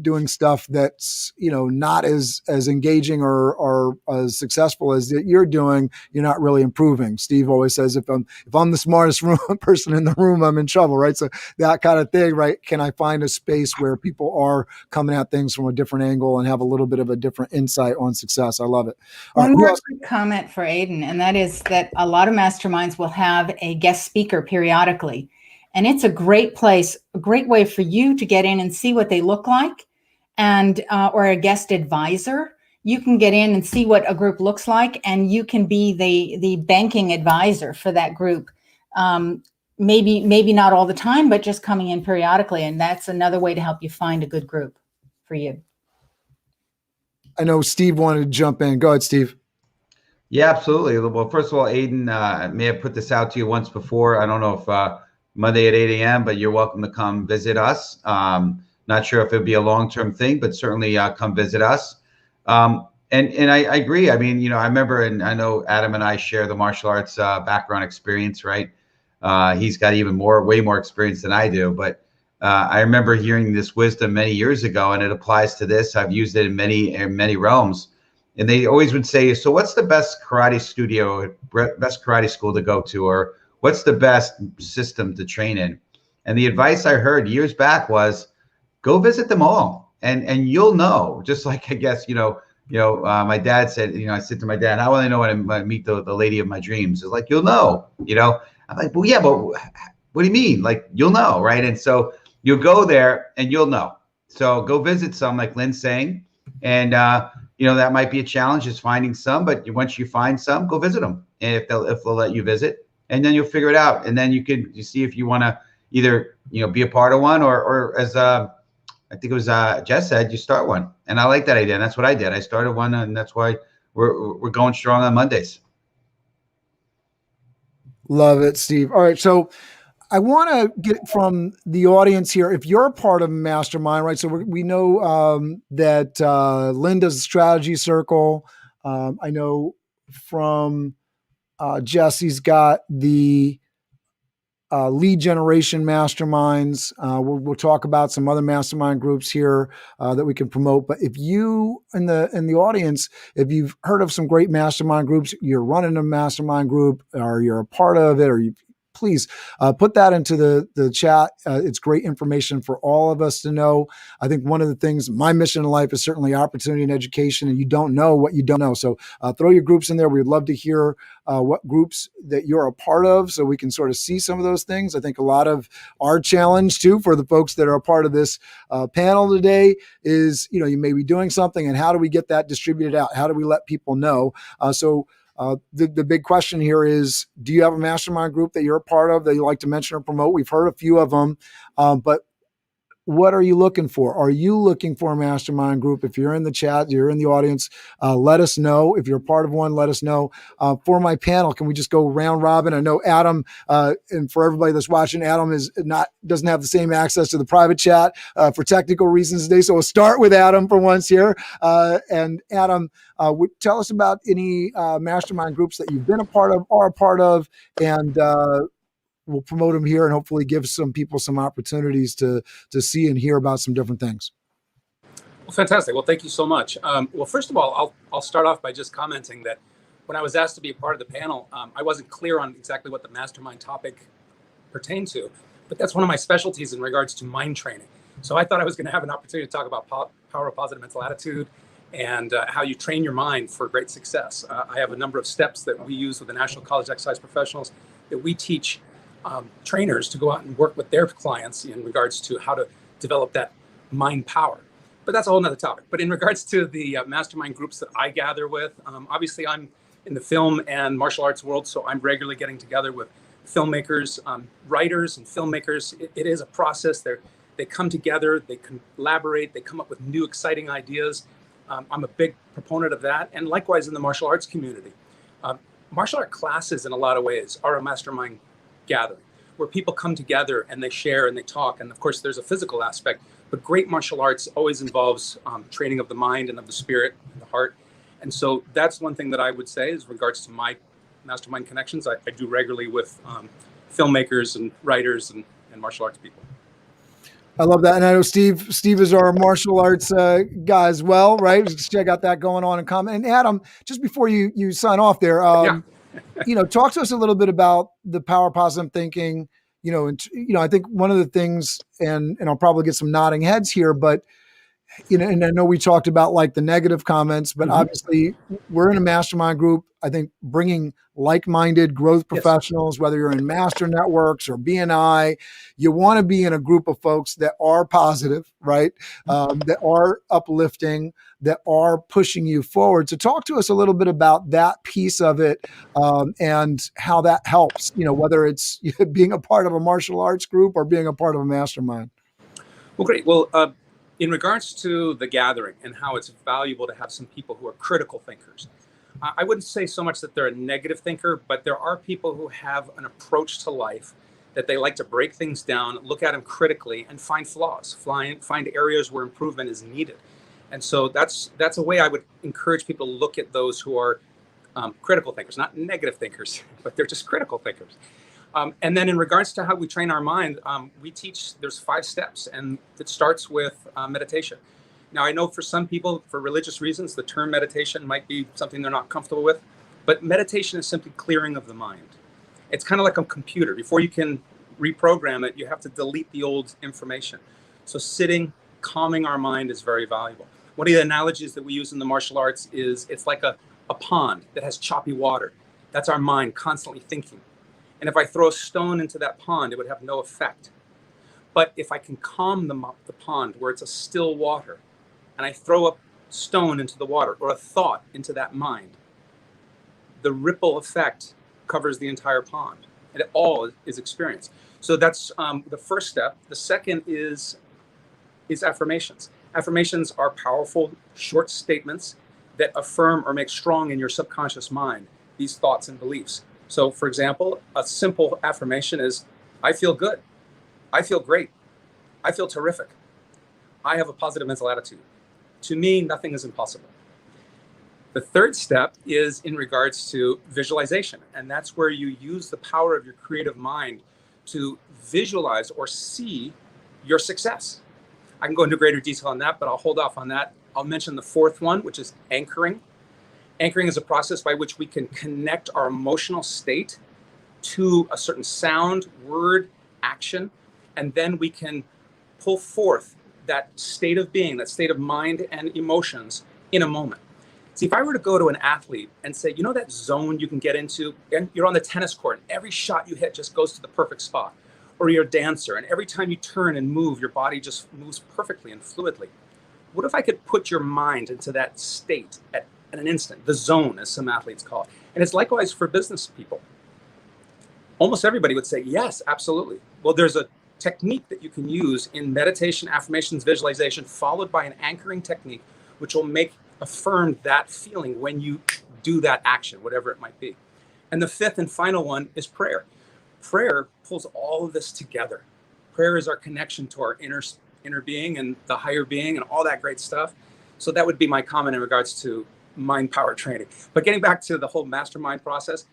doing stuff that's, not as engaging or as successful as you're doing, you're not really improving. Steve always says, if I'm the smartest person in the room, I'm in trouble, right? So that kind of thing, right? Can I find a space where people are coming at things from a different angle and have a little bit of a different insight on success? I love it. One more comment for Aiden, and that is that a lot of masterminds will have a guest speaker periodically. And it's a great place, a great way for you to get in and see what they look like, and or a guest advisor. You can get in and see what a group looks like, and you can be the banking advisor for that group. Maybe not all the time, but just coming in periodically. And that's another way to help you find a good group for you. I know Steve wanted to jump in. Go ahead, Steve. Yeah, absolutely. Well, first of all, Aiden, I may have put this out to you once before. I don't know if Monday at 8 a.m., but you're welcome to come visit us. Not sure if it'd be a long-term thing, but certainly come visit us. And I agree. I mean, I remember, and I know Adam and I share the martial arts background experience, right? He's got way more experience than I do. But I remember hearing this wisdom many years ago, and it applies to this. I've used it in many realms. And they always would say, so what's the best karate studio, best karate school to go to, or what's the best system to train in? And the advice I heard years back was, go visit them all, and you'll know. Just like, I guess, my dad said, I said to my dad, how will I know when I meet the lady of my dreams? It's like, you'll know, I'm like, well, yeah, but what do you mean? Like, you'll know, right? And so you'll go there and you'll know. So go visit some, like Lynn's saying, and that might be a challenge, is finding some, but once you find some, go visit them. And if they'll let you visit, and then you'll figure it out. And then you see if you want to either, be a part of one, or as I think it was Jess said, you start one. And I like that idea. And that's what I did. I started one, and that's why we're going strong on Mondays. Love it, Steve. All right. So I want to get from the audience here, if you're a part of Mastermind, right? So we know that Linda's strategy circle. I know from Jesse's got the lead generation masterminds. We'll talk about some other mastermind groups here that we can promote. But if you in the audience, if you've heard of some great mastermind groups, you're running a mastermind group, or you're a part of it, or you please put that into the chat. It's great information for all of us to know. I think one of the things, my mission in life is certainly opportunity and education, and you don't know what you don't know. So throw your groups in there. We'd love to hear what groups that you're a part of, so we can sort of see some of those things. I think a lot of our challenge too for the folks that are a part of this panel today is, you may be doing something, and how do we get that distributed out? How do we let people know? The big question here is, do you have a mastermind group that you're a part of that you like to mention or promote? We've heard a few of them, but what are you looking for? Are you looking for a mastermind group? If you're in the chat, you're in the audience, let us know. If you're a part of one, let us know. For my panel, can we just go round robin? I know Adam, and for everybody that's watching, Adam doesn't have the same access to the private chat for technical reasons today. So we'll start with Adam for once here. And Adam, tell us about any mastermind groups that you've been a part of, are a part of, and we'll promote them here and hopefully give some people some opportunities to see and hear about some different things. Well, fantastic. Well, thank you so much. Well, first of all, I'll start off by just commenting that when I was asked to be a part of the panel, I wasn't clear on exactly what the mastermind topic pertained to, but that's one of my specialties in regards to mind training. So I thought I was going to have an opportunity to talk about power of positive mental attitude and how you train your mind for great success. I have a number of steps that we use with the National College Exercise Professionals that we teach trainers to go out and work with their clients in regards to how to develop that mind power. But that's a whole nother topic. But in regards to the mastermind groups that I gather with, obviously I'm in the film and martial arts world, so I'm regularly getting together with filmmakers, writers and filmmakers. It is a process. They come together, they collaborate, they come up with new exciting ideas. I'm a big proponent of that. And likewise in the martial arts community. Martial art classes in a lot of ways are a mastermind gathering where people come together and they share and they talk. And of course, there's a physical aspect, but great martial arts always involves training of the mind and of the spirit and the heart. And so that's one thing that I would say is regards to my mastermind connections. I do regularly with filmmakers and writers and martial arts people. I love that. And I know Steve is our martial arts guy as well, right? Just check out that going on in common. And Adam, just before you sign off there, talk to us a little bit about the power of positive thinking. I think one of the things, and I'll probably get some nodding heads here, but and I know we talked about like the negative comments, but obviously we're in a mastermind group. I think bringing like-minded growth professionals, whether you're in master networks or BNI, you want to be in a group of folks that are positive, right? That are uplifting, that are pushing you forward. So talk to us a little bit about that piece of it and how that helps, whether it's being a part of a martial arts group or being a part of a mastermind. Well, great. Well, in regards to the gathering and how it's valuable to have some people who are critical thinkers, I wouldn't say so much that they're a negative thinker, but there are people who have an approach to life that they like to break things down, look at them critically, and find flaws, find areas where improvement is needed. And so that's a way I would encourage people to look at those who are critical thinkers, not negative thinkers, but they're just critical thinkers. And then in regards to how we train our mind, we teach, there's 5 steps, and it starts with meditation. Now, I know for some people, for religious reasons, the term meditation might be something they're not comfortable with, but meditation is simply clearing of the mind. It's kind of like a computer. Before you can reprogram it, you have to delete the old information. So sitting, calming our mind is very valuable. One of the analogies that we use in the martial arts is it's like a pond that has choppy water. That's our mind constantly thinking. And if I throw a stone into that pond, it would have no effect. But if I can calm the pond where it's a still water, and I throw a stone into the water or a thought into that mind, the ripple effect covers the entire pond, and it all is experienced. So that's the first step. The second is affirmations. Affirmations are powerful, short statements that affirm or make strong in your subconscious mind these thoughts and beliefs. So, for example, a simple affirmation is, I feel good. I feel great. I feel terrific. I have a positive mental attitude. To me, nothing is impossible. The third step is in regards to visualization. And that's where you use the power of your creative mind to visualize or see your success. I can go into greater detail on that, but I'll hold off on that. I'll mention the fourth one, which is anchoring. Anchoring is a process by which we can connect our emotional state to a certain sound, word, action, and then we can pull forth that state of being, that state of mind and emotions in a moment. See, if I were to go to an athlete and say, you know that zone you can get into, and you're on the tennis court, and every shot you hit just goes to the perfect spot, or you're a dancer, and every time you turn and move, your body just moves perfectly and fluidly. What if I could put your mind into that state at an instant, the zone, as some athletes call it? And it's likewise for business people. Almost everybody would say, yes, absolutely. Well, there's a technique that you can use in meditation, affirmations, visualization, followed by an anchoring technique, which will affirm that feeling when you do that action, whatever it might be. And the fifth and final one is prayer. Prayer pulls all of this together. Prayer is our connection to our inner being and the higher being and all that great stuff. So that would be my comment in regards to mind power training. But getting back to the whole mastermind process,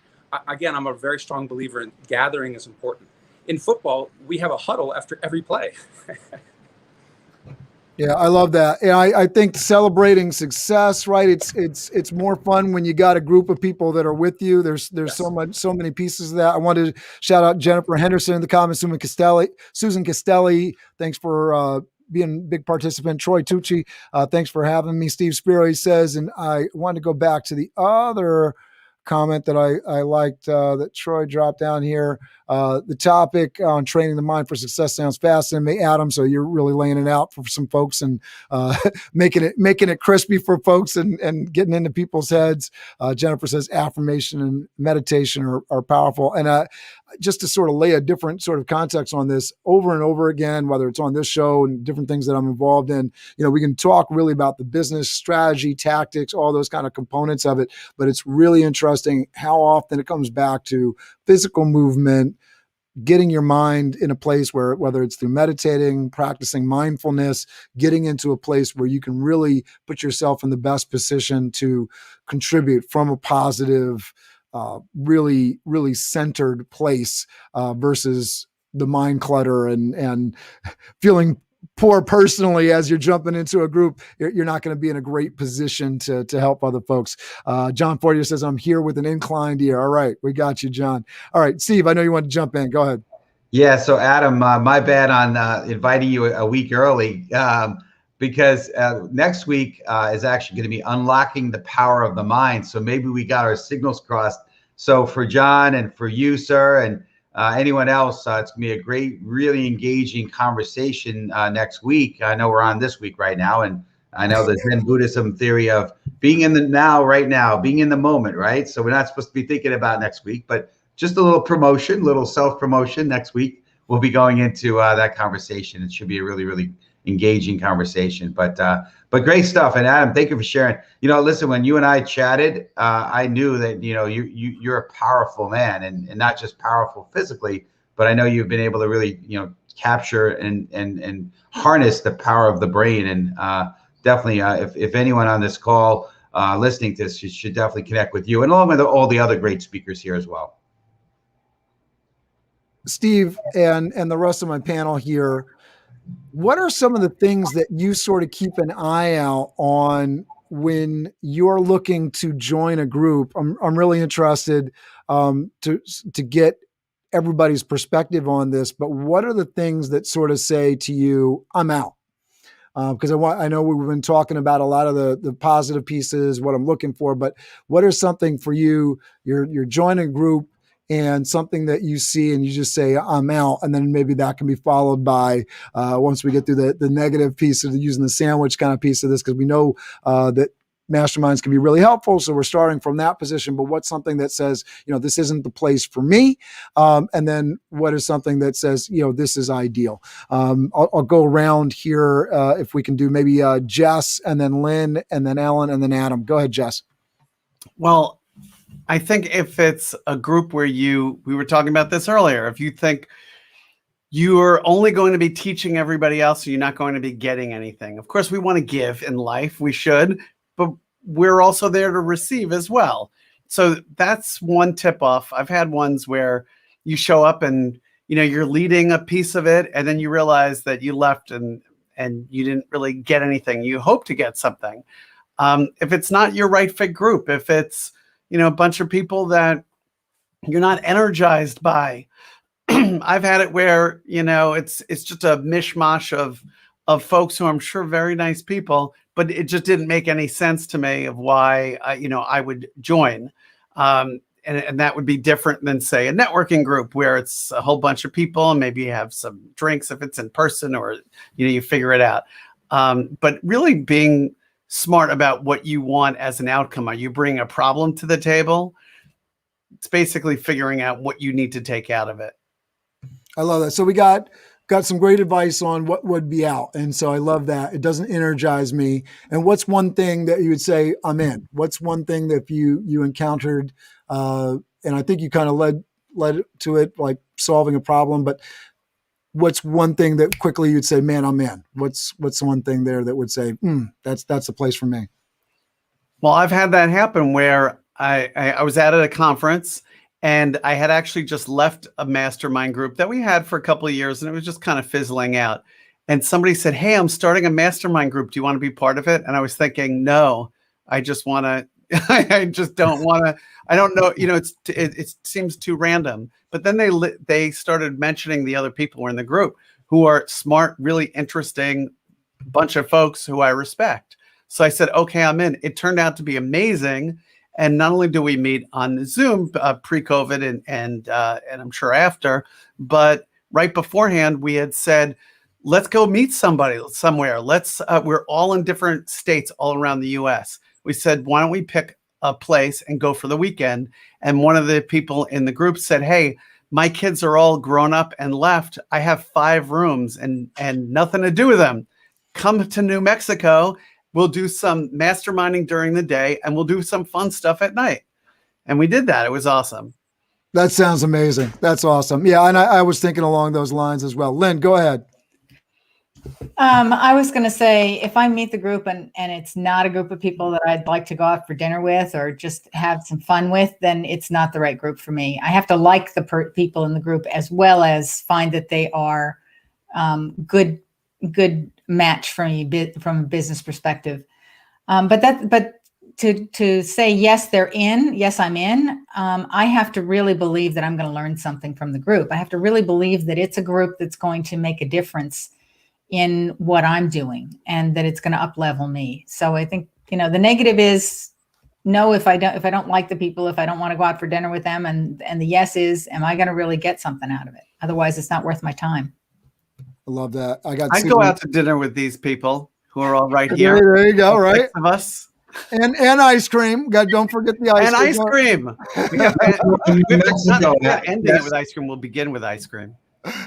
again, I'm a very strong believer in gathering is important. In football, we have a huddle after every play. Yeah, I love that. And I think celebrating success, right? It's more fun when you got a group of people that are with you. There's yes. so many pieces of that. I wanted to shout out Jennifer Henderson in the comments, Susan Castelli, thanks for being a big participant. Troy Tucci, thanks for having me. Steve Spiro, he says, and I wanted to go back to the other comment that I liked that Troy dropped down here. The topic on training the mind for success sounds fascinating, Adam. So you're really laying it out for some folks and making it crispy for folks and getting into people's heads. Jennifer says affirmation and meditation are powerful. And just to sort of lay a different sort of context on this over and over again, whether it's on this show and different things that I'm involved in, we can talk really about the business strategy, tactics, all those kind of components of it. But it's really interesting how often it comes back to physical movement, getting your mind in a place where, whether it's through meditating, practicing mindfulness, getting into a place where you can really put yourself in the best position to contribute from a positive, really, really centered place versus the mind clutter and feeling poor personally as you're jumping into a group. You're not going to be in a great position to help other folks. John Fortier says, I'm here with an inclined ear. All right. We got you, John. All right, Steve, I know you want to jump in. Go ahead. Yeah. So Adam, my bad on inviting you a week early because next week is actually going to be unlocking the power of the mind. So maybe we got our signals crossed. So for John and for you, sir, and anyone else, it's going to be a great, really engaging conversation next week. I know we're on this week right now, and I know the Zen Buddhism theory of being in the now, right now, being in the moment, right? So we're not supposed to be thinking about next week, but just a little promotion, little self-promotion. Next week, we'll be going into that conversation. It should be a really, really engaging conversation, but great stuff. And Adam, thank you for sharing. Listen, when you and I chatted, I knew that you're a powerful man, and not just powerful physically, but I know you've been able to really capture and harness the power of the brain. And definitely, if anyone on this call listening to this, you should definitely connect with you, and along with all the other great speakers here as well. Steve and the rest of my panel here, what are some of the things that you sort of keep an eye out on when you're looking to join a group? I'm really interested to get everybody's perspective on this, but what are the things that sort of say to you, I'm out? Because I know we've been talking about a lot of the positive pieces, what I'm looking for, but what are something for you? You're joining a group and something that you see and you just say, I'm out. And then maybe that can be followed by, once we get through the negative piece of using the sandwich kind of piece of this, because we know that masterminds can be really helpful. So we're starting from that position, but what's something that says, this isn't the place for me? And then what is something that says, this is ideal? I'll go around here if we can do maybe Jess and then Lynn and then Ellen and then Adam. Go ahead, Jess. Well, I think if it's a group where we were talking about this earlier, if you think you're only going to be teaching everybody else, so you're not going to be getting anything. Of course, we want to give in life, we should, but we're also there to receive as well. So that's one tip off. I've had ones where you show up and you're leading a piece of it, and then you realize that you left and you didn't really get anything. You hope to get something. If it's not your right fit group, if it's a bunch of people that you're not energized by, I've had it where it's just a mishmash of folks who I'm sure very nice people, but it just didn't make any sense to me of why I would join. And that would be different than, say, a networking group where it's a whole bunch of people and maybe you have some drinks if it's in person, or you figure it out. But really being smart about what you want as an outcome. Are you bringing a problem to the table? It's basically figuring out what you need to take out of it. I love that. So we got some great advice on what would be out. And so I love that. It doesn't energize me. And what's one thing that you would say, I'm in? What's one thing that you encountered? And I think you kind of led to it, like solving a problem, but what's one thing that quickly you'd say, man, I'm in? What's one thing there that would say, that's the place for me? Well, I've had that happen where I was at a conference, and I had actually just left a mastermind group that we had for a couple of years, and it was just kind of fizzling out. And somebody said, hey, I'm starting a mastermind group. Do you want to be part of it? And I was thinking, no, I just want to, I just don't want to, I don't know, it seems too random. But then they started mentioning the other people who are in the group who are smart, really interesting bunch of folks who I respect. So I said, okay, I'm in. It turned out to be amazing. And not only do we meet on Zoom pre-COVID and I'm sure after, but right beforehand, we had said, let's go meet somebody somewhere. We're all in different states all around the US. We said, why don't we pick a place and go for the weekend? And one of the people in the group said, hey, my kids are all grown up and left. I have 5 rooms and nothing to do with them. Come to New Mexico. We'll do some masterminding during the day, and we'll do some fun stuff at night. And we did that. It was awesome. That sounds amazing. That's awesome. Yeah, and I was thinking along those lines as well. Lynn, go ahead. I was going to say, if I meet the group and it's not a group of people that I'd like to go out for dinner with or just have some fun with, then it's not the right group for me. I have to like the people in the group as well as find that they are good match from a business perspective. But to say, yes, they're in, yes, I'm in. I have to really believe that I'm going to learn something from the group. I have to really believe that it's a group that's going to make a difference in what I'm doing and that it's going to up-level me. So I think, the negative is no, if I don't like the people, if I don't want to go out for dinner with them, and the yes is, am I going to really get something out of it? Otherwise, it's not worth my time. I love that. I go out to dinner with these people who are all right here. There you go, right? 6 of us. And ice cream. Don't forget the ice cream. And ice cream. We're not ending it with ice cream. We'll begin with ice cream.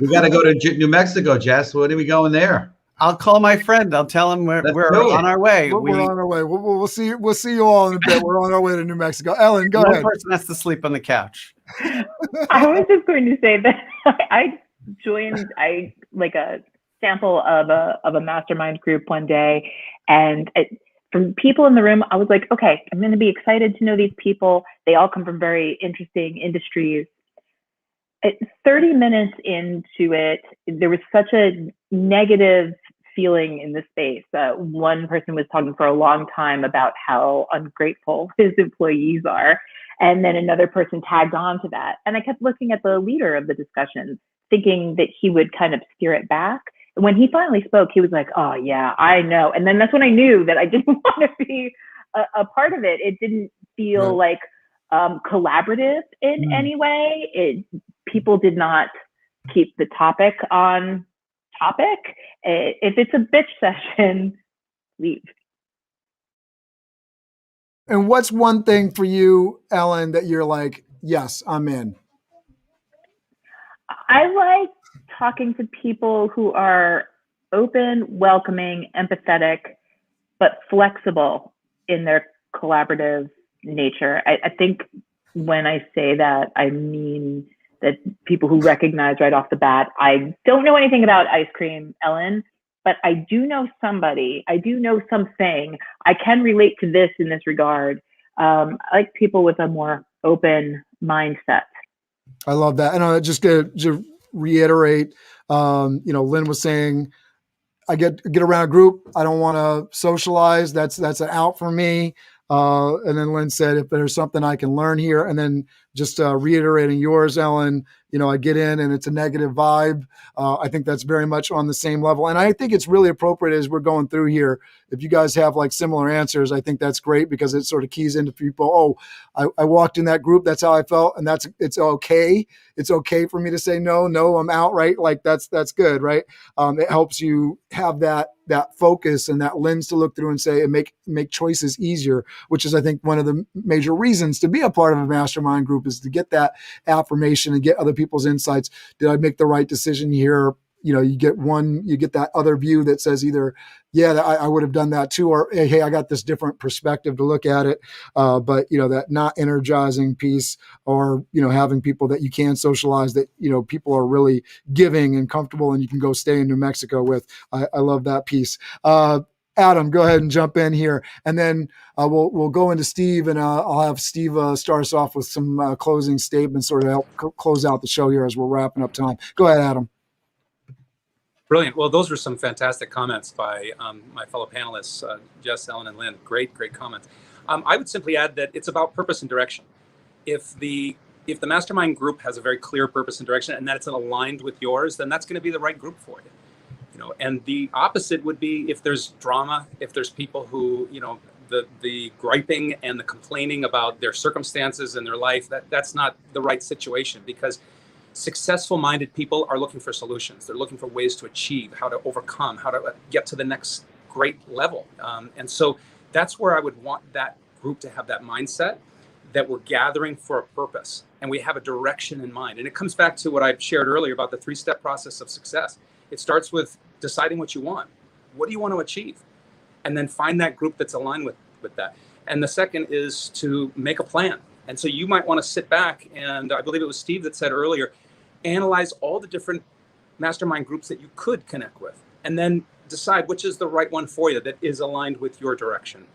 We got to go to New Mexico, Jess. When are we going there? I'll call my friend. I'll tell him we're on our way. We're on our way. We'll see you all in a bit. We're on our way to New Mexico. Ellen, go ahead. One person has to sleep on the couch. I was just going to say that I joined like a sample of a mastermind group one day, and from people in the room, I was like, okay, I'm going to be excited to know these people. They all come from very interesting industries. 30 minutes into it, there was such a negative feeling in the space. One person was talking for a long time about how ungrateful his employees are. And then another person tagged on to that. And I kept looking at the leader of the discussion, thinking that he would kind of steer it back. And when he finally spoke, he was like, oh, yeah, I know. And then that's when I knew that I didn't want to be a part of it. It didn't feel like collaborative in any way. People did not keep the topic on topic. If it's a bitch session, leave. And what's one thing for you, Ellen, that you're like, yes, I'm in? I like talking to people who are open, welcoming, empathetic, but flexible in their collaborative nature. I think when I say that, I mean that people who recognize right off the bat. I don't know anything about ice cream, Ellen, but I do know somebody. I do know something. I can relate to this in this regard. I like people with a more open mindset. I love that. And just to reiterate, Lynn was saying, I get around a group. I don't want to socialize. That's an out for me. And then Lynn said, if there's something I can learn here, and then just reiterating yours, Ellen, I get in and it's a negative vibe. I think that's very much on the same level. And I think it's really appropriate as we're going through here. If you guys have like similar answers, I think that's great because it sort of keys into people. Oh, I walked in that group. That's how I felt. And it's okay. It's okay for me to say, no, I'm out, right? Like that's good, right? It helps you have that focus and that lens to look through and say, and make choices easier, which is, I think, one of the major reasons to be a part of a mastermind group is to get that affirmation and get other people's insights. Did I make the right decision here? You get that other view that says either, yeah, I would have done that too, or hey, I got this different perspective to look at it. But that not energizing piece, or having people that you can socialize, that people are really giving and comfortable, and you can go stay in New Mexico with. I love that piece. Adam, go ahead and jump in here, and then we'll go into Steve, and I'll have Steve start us off with some closing statements, sort of help close out the show here as we're wrapping up time. Go ahead, Adam. Brilliant. Well, those were some fantastic comments by my fellow panelists, Jess, Ellen, and Lynn. Great comments. I would simply add that it's about purpose and direction. If the mastermind group has a very clear purpose and direction, and that it's aligned with yours, then that's going to be the right group for you. And the opposite would be if there's drama, if there's people who, the griping and the complaining about their circumstances and their life, that's not the right situation, because successful-minded people are looking for solutions. They're looking for ways to achieve, how to overcome, how to get to the next great level. And so that's where I would want that group to have that mindset, that we're gathering for a purpose and we have a direction in mind. And it comes back to what I shared earlier about the 3-step process of success. It starts with deciding what you want. What do you want to achieve? And then find that group that's aligned with that. And the second is to make a plan. And so you might want to sit back, and I believe it was Steve that said earlier, analyze all the different mastermind groups that you could connect with, and then decide which is the right one for you that is aligned with your direction,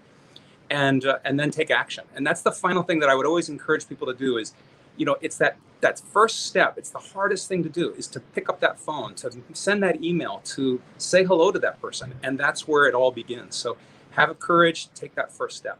and then take action. And that's the final thing that I would always encourage people to do is, it's that first step. It's the hardest thing to do, is to pick up that phone, to send that email, to say hello to that person. And that's where it all begins. So have courage, take that first step.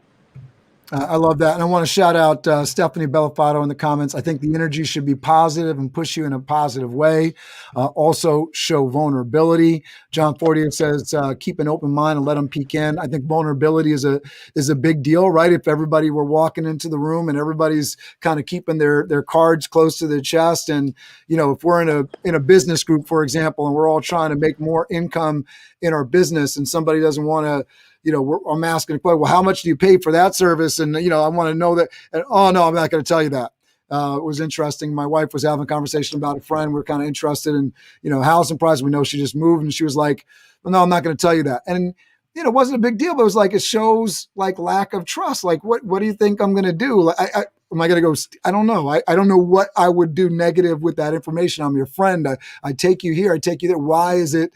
I love that. And I want to shout out Stephanie Bellafato in the comments. I think the energy should be positive and push you in a positive way. Also show vulnerability. John Fortier says, keep an open mind and let them peek in. I think vulnerability is a big deal, right? If everybody were walking into the room and everybody's kind of keeping their cards close to their chest. And, if we're in a business group, for example, and we're all trying to make more income in our business, and somebody doesn't want to, I'm asking, well, how much do you pay for that service? And, I want to know that. And, oh, no, I'm not going to tell you that. It was interesting. My wife was having a conversation about a friend. We're kind of interested in, housing price. We know she just moved, and she was like, well, no, I'm not going to tell you that. And, it wasn't a big deal, but it was like, it shows like lack of trust. Like, what do you think I'm going to do? Am I going to go? I don't know. I don't know what I would do negative with that information. I'm your friend. I take you here. I take you there. Why is it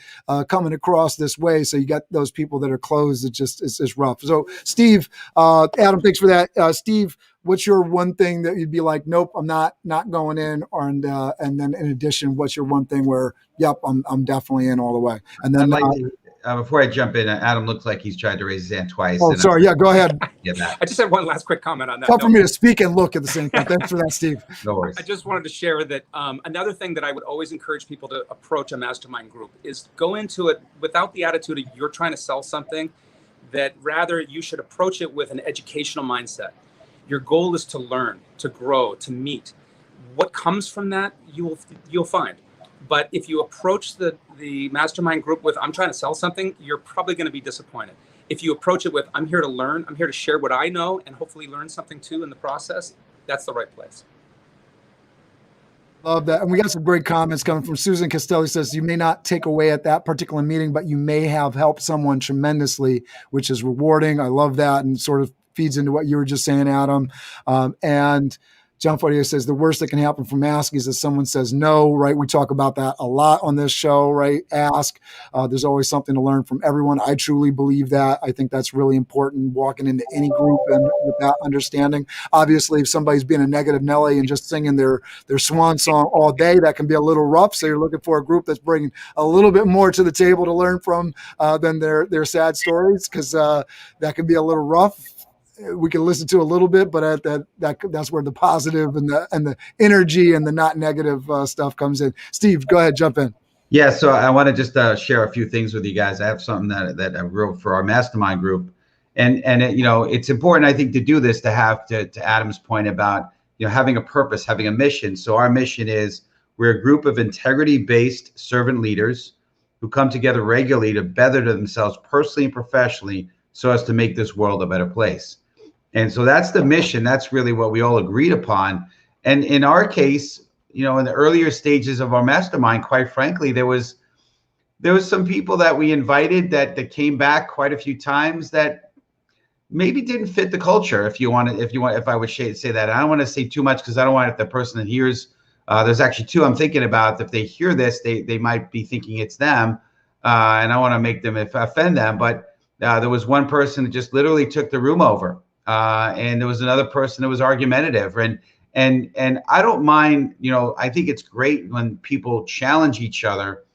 coming across this way? So you got those people that are closed. It's just rough. So Steve, Adam, thanks for that. Steve, what's your one thing that you'd be like, nope, I'm not going in? And then in addition, what's your one thing where, yep, I'm definitely in all the way? And then before I jump in, Adam looks like he's tried to raise his hand twice. Oh, sorry. Yeah, go ahead. I just had one last quick comment on that. Tough for me to speak and look at the same time. Thanks for that, Steve. No worries. I just wanted to share that another thing that I would always encourage people to approach a mastermind group is go into it without the attitude of you're trying to sell something, that rather you should approach it with an educational mindset. Your goal is to learn, to grow, to meet. What comes from that, you'll find. But if you approach the mastermind group with, I'm trying to sell something, you're probably going to be disappointed. If you approach it with, I'm here to learn, I'm here to share what I know and hopefully learn something too in the process, that's the right place. Love that. And we got some great comments coming from Susan Castelli. Says, you may not take away at that particular meeting, but you may have helped someone tremendously, which is rewarding. I love that, and sort of feeds into what you were just saying, Adam. And John Fortier says the worst that can happen from asking is that someone says no, right? We talk about that a lot on this show, right? Ask. There's always something to learn from everyone. I truly believe that. I think that's really important walking into any group and with that understanding. Obviously, if somebody's being a negative Nelly and just singing their swan song all day, that can be a little rough. So you're looking for a group that's bringing a little bit more to the table to learn from than their sad stories, because that can be a little rough. We can listen to a little bit, but that's where the positive and the energy and the not negative stuff comes in. Steve, go ahead, jump in. Yeah, so I want to just share a few things with you guys. I have something that I wrote for our mastermind group, and it's important, I think, to do this, to have to Adam's point about having a purpose, having a mission. So our mission is, we're a group of integrity-based servant leaders who come together regularly to better themselves personally and professionally, so as to make this world a better place. And so that's the mission. That's really what we all agreed upon. And in our case, in the earlier stages of our mastermind, quite frankly, there was some people that we invited that came back quite a few times that maybe didn't fit the culture. If I would say that, I don't want to say too much, because I don't want, if the person that hears, there's actually two I'm thinking about. If they hear this, they might be thinking it's them, and I want to make them offend them. But there was one person that just literally took the room over. And there was another person that was argumentative, and I don't mind, I think it's great when people challenge each other,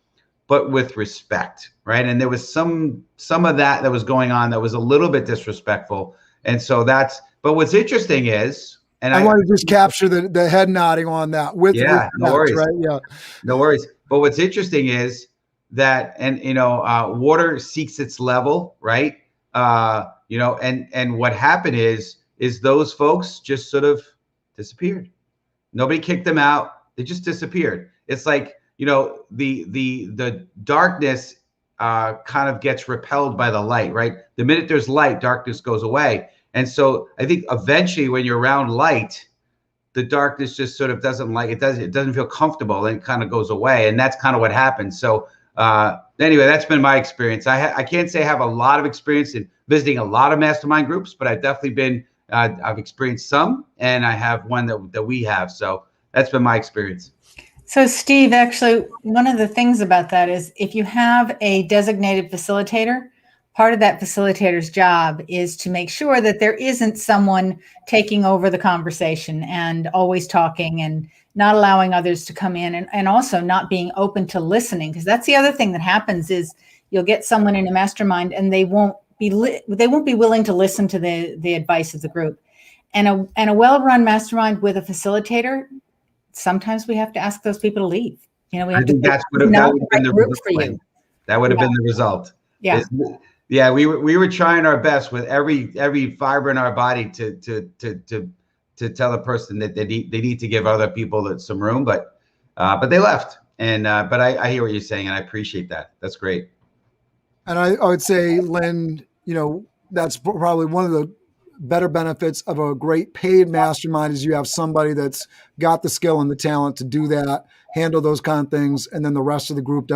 but with respect, right? And there was some of that was going on that was a little bit disrespectful. And so but what's interesting is, and I want to just capture the head nodding on that with respect, no worries. right? Yeah, no worries. But what's interesting is that, and water seeks its level, right? And what happened is those folks just sort of disappeared. Nobody kicked them out. They just disappeared. It's like, the darkness kind of gets repelled by the light, right? The minute there's light, darkness goes away. And so I think eventually when you're around light, the darkness just sort of it doesn't feel comfortable, and it kind of goes away. And that's kind of what happened. So anyway, that's been my experience. I can't say I have a lot of experience in visiting a lot of mastermind groups, but I've definitely I've experienced some, and I have one that we have. So that's been my experience. So Steve, actually, one of the things about that is, if you have a designated facilitator, part of that facilitator's job is to make sure that there isn't someone taking over the conversation and always talking and not allowing others to come in, and also not being open to listening. Because that's the other thing that happens is, you'll get someone in a mastermind and they won't be willing to listen to the advice of the group. And a well-run mastermind with a facilitator, sometimes we have to ask those people to leave. We have I think that would have been the result for you. That would have been the result. Yeah. We were trying our best with every fiber in our body to tell a person that they need to give other people some room, but they left. And but I hear what you're saying, and I appreciate that. That's great. And I would say, Lynn, that's probably one of the better benefits of a great paid mastermind, is you have somebody that's got the skill and the talent to do that, handle those kind of things, and then the rest of the group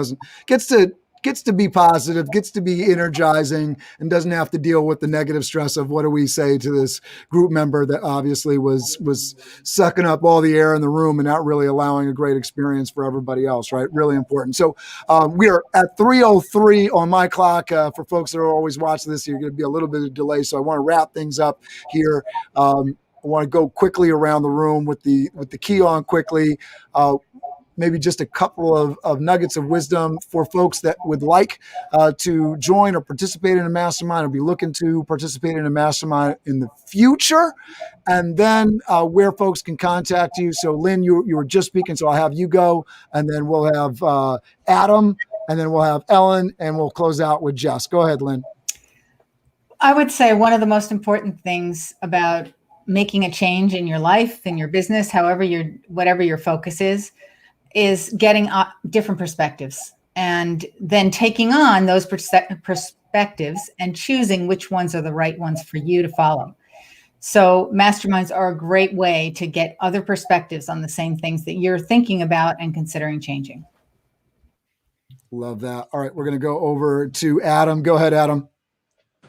gets to be positive, gets to be energizing, and doesn't have to deal with the negative stress of what do we say to this group member that obviously was sucking up all the air in the room and not really allowing a great experience for everybody else, right? Really important. So we are at 3:03 on my clock. For folks that are always watching this, you're going to be a little bit of delay. So I want to wrap things up here. I want to go quickly around the room with the key on quickly. Maybe just a couple of nuggets of wisdom for folks that would like to join or participate in a mastermind, or be looking to participate in a mastermind in the future, and then where folks can contact you. So Lynn, you were just speaking, so I'll have you go, and then we'll have Adam, and then we'll have Ellen, and we'll close out with Jess. Go ahead, Lynn. I would say one of the most important things about making a change in your life, in your business, whatever your focus is getting different perspectives, and then taking on those perspectives and choosing which ones are the right ones for you to follow. So masterminds are a great way to get other perspectives on the same things that you're thinking about and considering changing. Love that. All right, we're going to go over to Adam. Go ahead, Adam.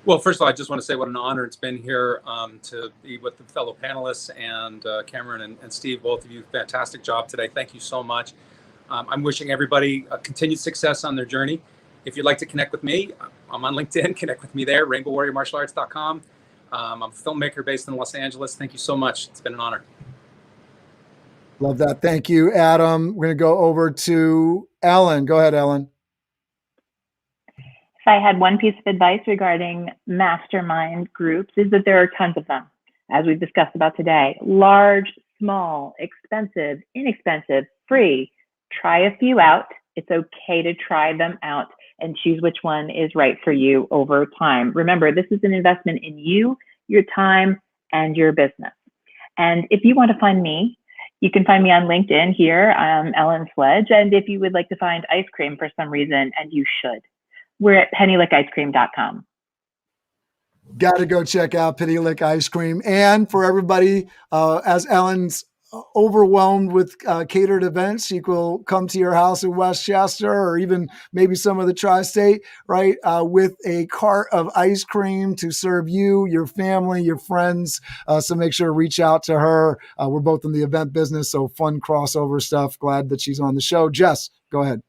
Well, first of all, I just want to say what an honor it's been here to be with the fellow panelists and Cameron and Steve, both of you. Fantastic job today. Thank you so much. I'm wishing everybody continued success on their journey. If you'd like to connect with me, I'm on LinkedIn. Connect with me there, rainbowwarriormartialarts.com. I'm a filmmaker based in Los Angeles. Thank you so much. It's been an honor. Love that. Thank you, Adam. We're going to go over to Ellen. Go ahead, Ellen. If I had one piece of advice regarding mastermind groups, is that there are tons of them, as we've discussed about today. Large, small, expensive, inexpensive, free. Try a few out. It's okay to try them out and choose which one is right for you over time. Remember, this is an investment in you, your time, and your business. And if you want to find me, you can find me on LinkedIn here. I'm Ellen Sledge. And if you would like to find ice cream for some reason, and you should, we're at pennylickice.com. Got to go check out Penny Lick Ice Cream. And for everybody, as Ellen's overwhelmed with catered events, she will come to your house in Westchester or even maybe some of the tri-state, right? With a cart of ice cream to serve you, your family, your friends. So make sure to reach out to her. We're both in the event business, so fun crossover stuff. Glad that she's on the show. Jess, go ahead.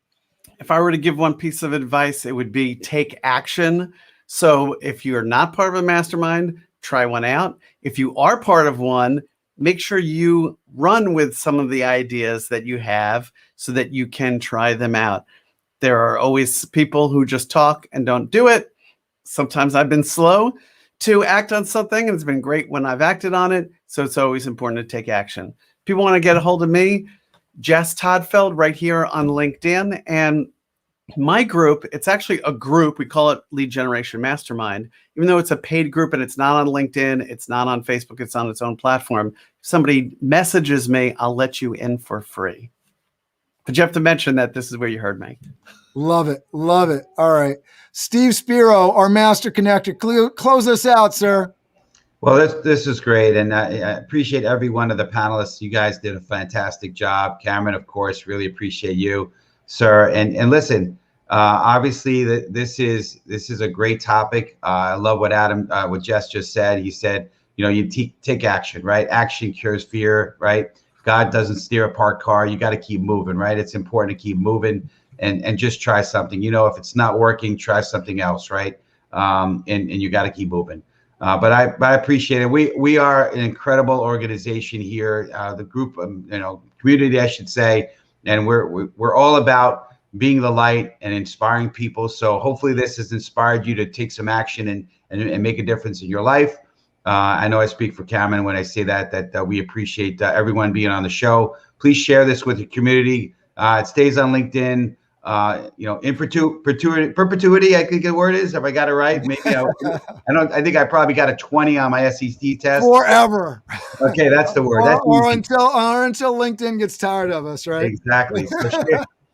If I were to give one piece of advice, it would be take action. So if you're not part of a mastermind, try one out. If you are part of one, make sure you run with some of the ideas that you have so that you can try them out. There are always people who just talk and don't do it. Sometimes I've been slow to act on something, and it's been great when I've acted on it. So it's always important to take action. People want to get a hold of me, Jess Toddfeld, right here on LinkedIn. And my group, it's actually a group. We call it Lead Generation Mastermind. Even though it's a paid group and it's not on LinkedIn, it's not on Facebook, it's on its own platform. If somebody messages me, I'll let you in for free. But you have to mention that this is where you heard me. Love it. Love it. All right. Steve Spiro, our master connector. Close us out, sir. Well, this is great. And I appreciate every one of the panelists. You guys did a fantastic job. Cameron, of course, really appreciate you, sir. And listen, obviously this is a great topic. I love what what Jess just said. He said, you take action, right? Action cures fear, right? God doesn't steer a parked car. You got to keep moving, right? It's important to keep moving and just try something. If it's not working, try something else, right? And you got to keep moving. But I appreciate it. We are an incredible organization here, the group, community, I should say, and we're all about being the light and inspiring people. So hopefully this has inspired you to take some action and make a difference in your life. I know I speak for Cameron when I say that we appreciate everyone being on the show. Please share this with your community. It stays on LinkedIn. In perpetuity, I think the word is. Have I got it right? Maybe I think I probably got a 20 on my SEC test. Forever. Okay, that's the word. Or until LinkedIn gets tired of us, right? Exactly. So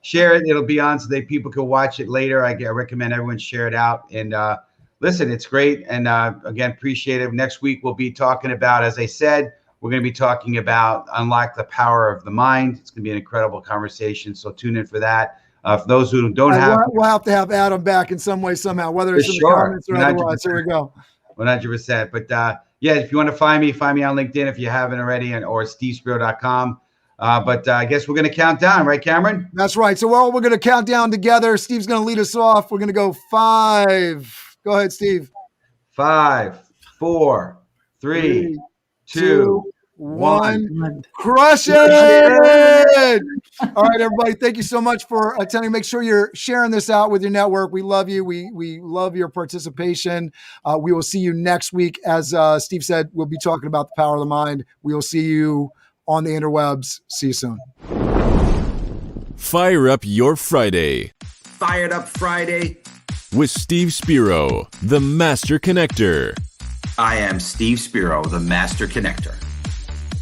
share it. It'll be on so that people can watch it later. I recommend everyone share it out. And listen, it's great. And again, appreciate it. Next week we'll be talking about, as I said, we're going to be talking about unlock the power of the mind. It's going to be an incredible conversation. So tune in for that. For those who don't have, we'll have to have Adam back in some way, somehow, whether it's in the comments or otherwise. Here we go. 100%. But if you want to find me on LinkedIn if you haven't already, or stevespiro.com. But I guess we're going to count down, right, Cameron? That's right. So we're going to count down together. Steve's going to lead us off. We're going to go 5. Go ahead, Steve. 5, 4, 3, 2, 1. Crush it! All right, everybody. Thank you so much for attending. Make sure you're sharing this out with your network. We love you. We love your participation. We will see you next week. As Steve said, we'll be talking about the power of the mind. We will see you on the interwebs. See you soon. Fire up your Friday. Fired Up Friday with Steve Spiro, the Master Connector. I am Steve Spiro, the Master Connector.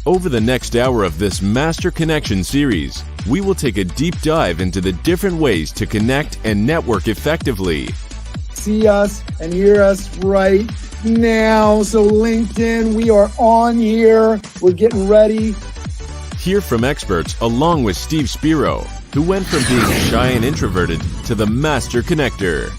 Over the next hour of this Master Connection series, we will take a deep dive into the different ways to connect and network effectively. See us and hear us right now. So LinkedIn, we are on here. We're getting ready. Hear from experts along with Steve Spiro, who went from being shy and introverted to the Master Connector.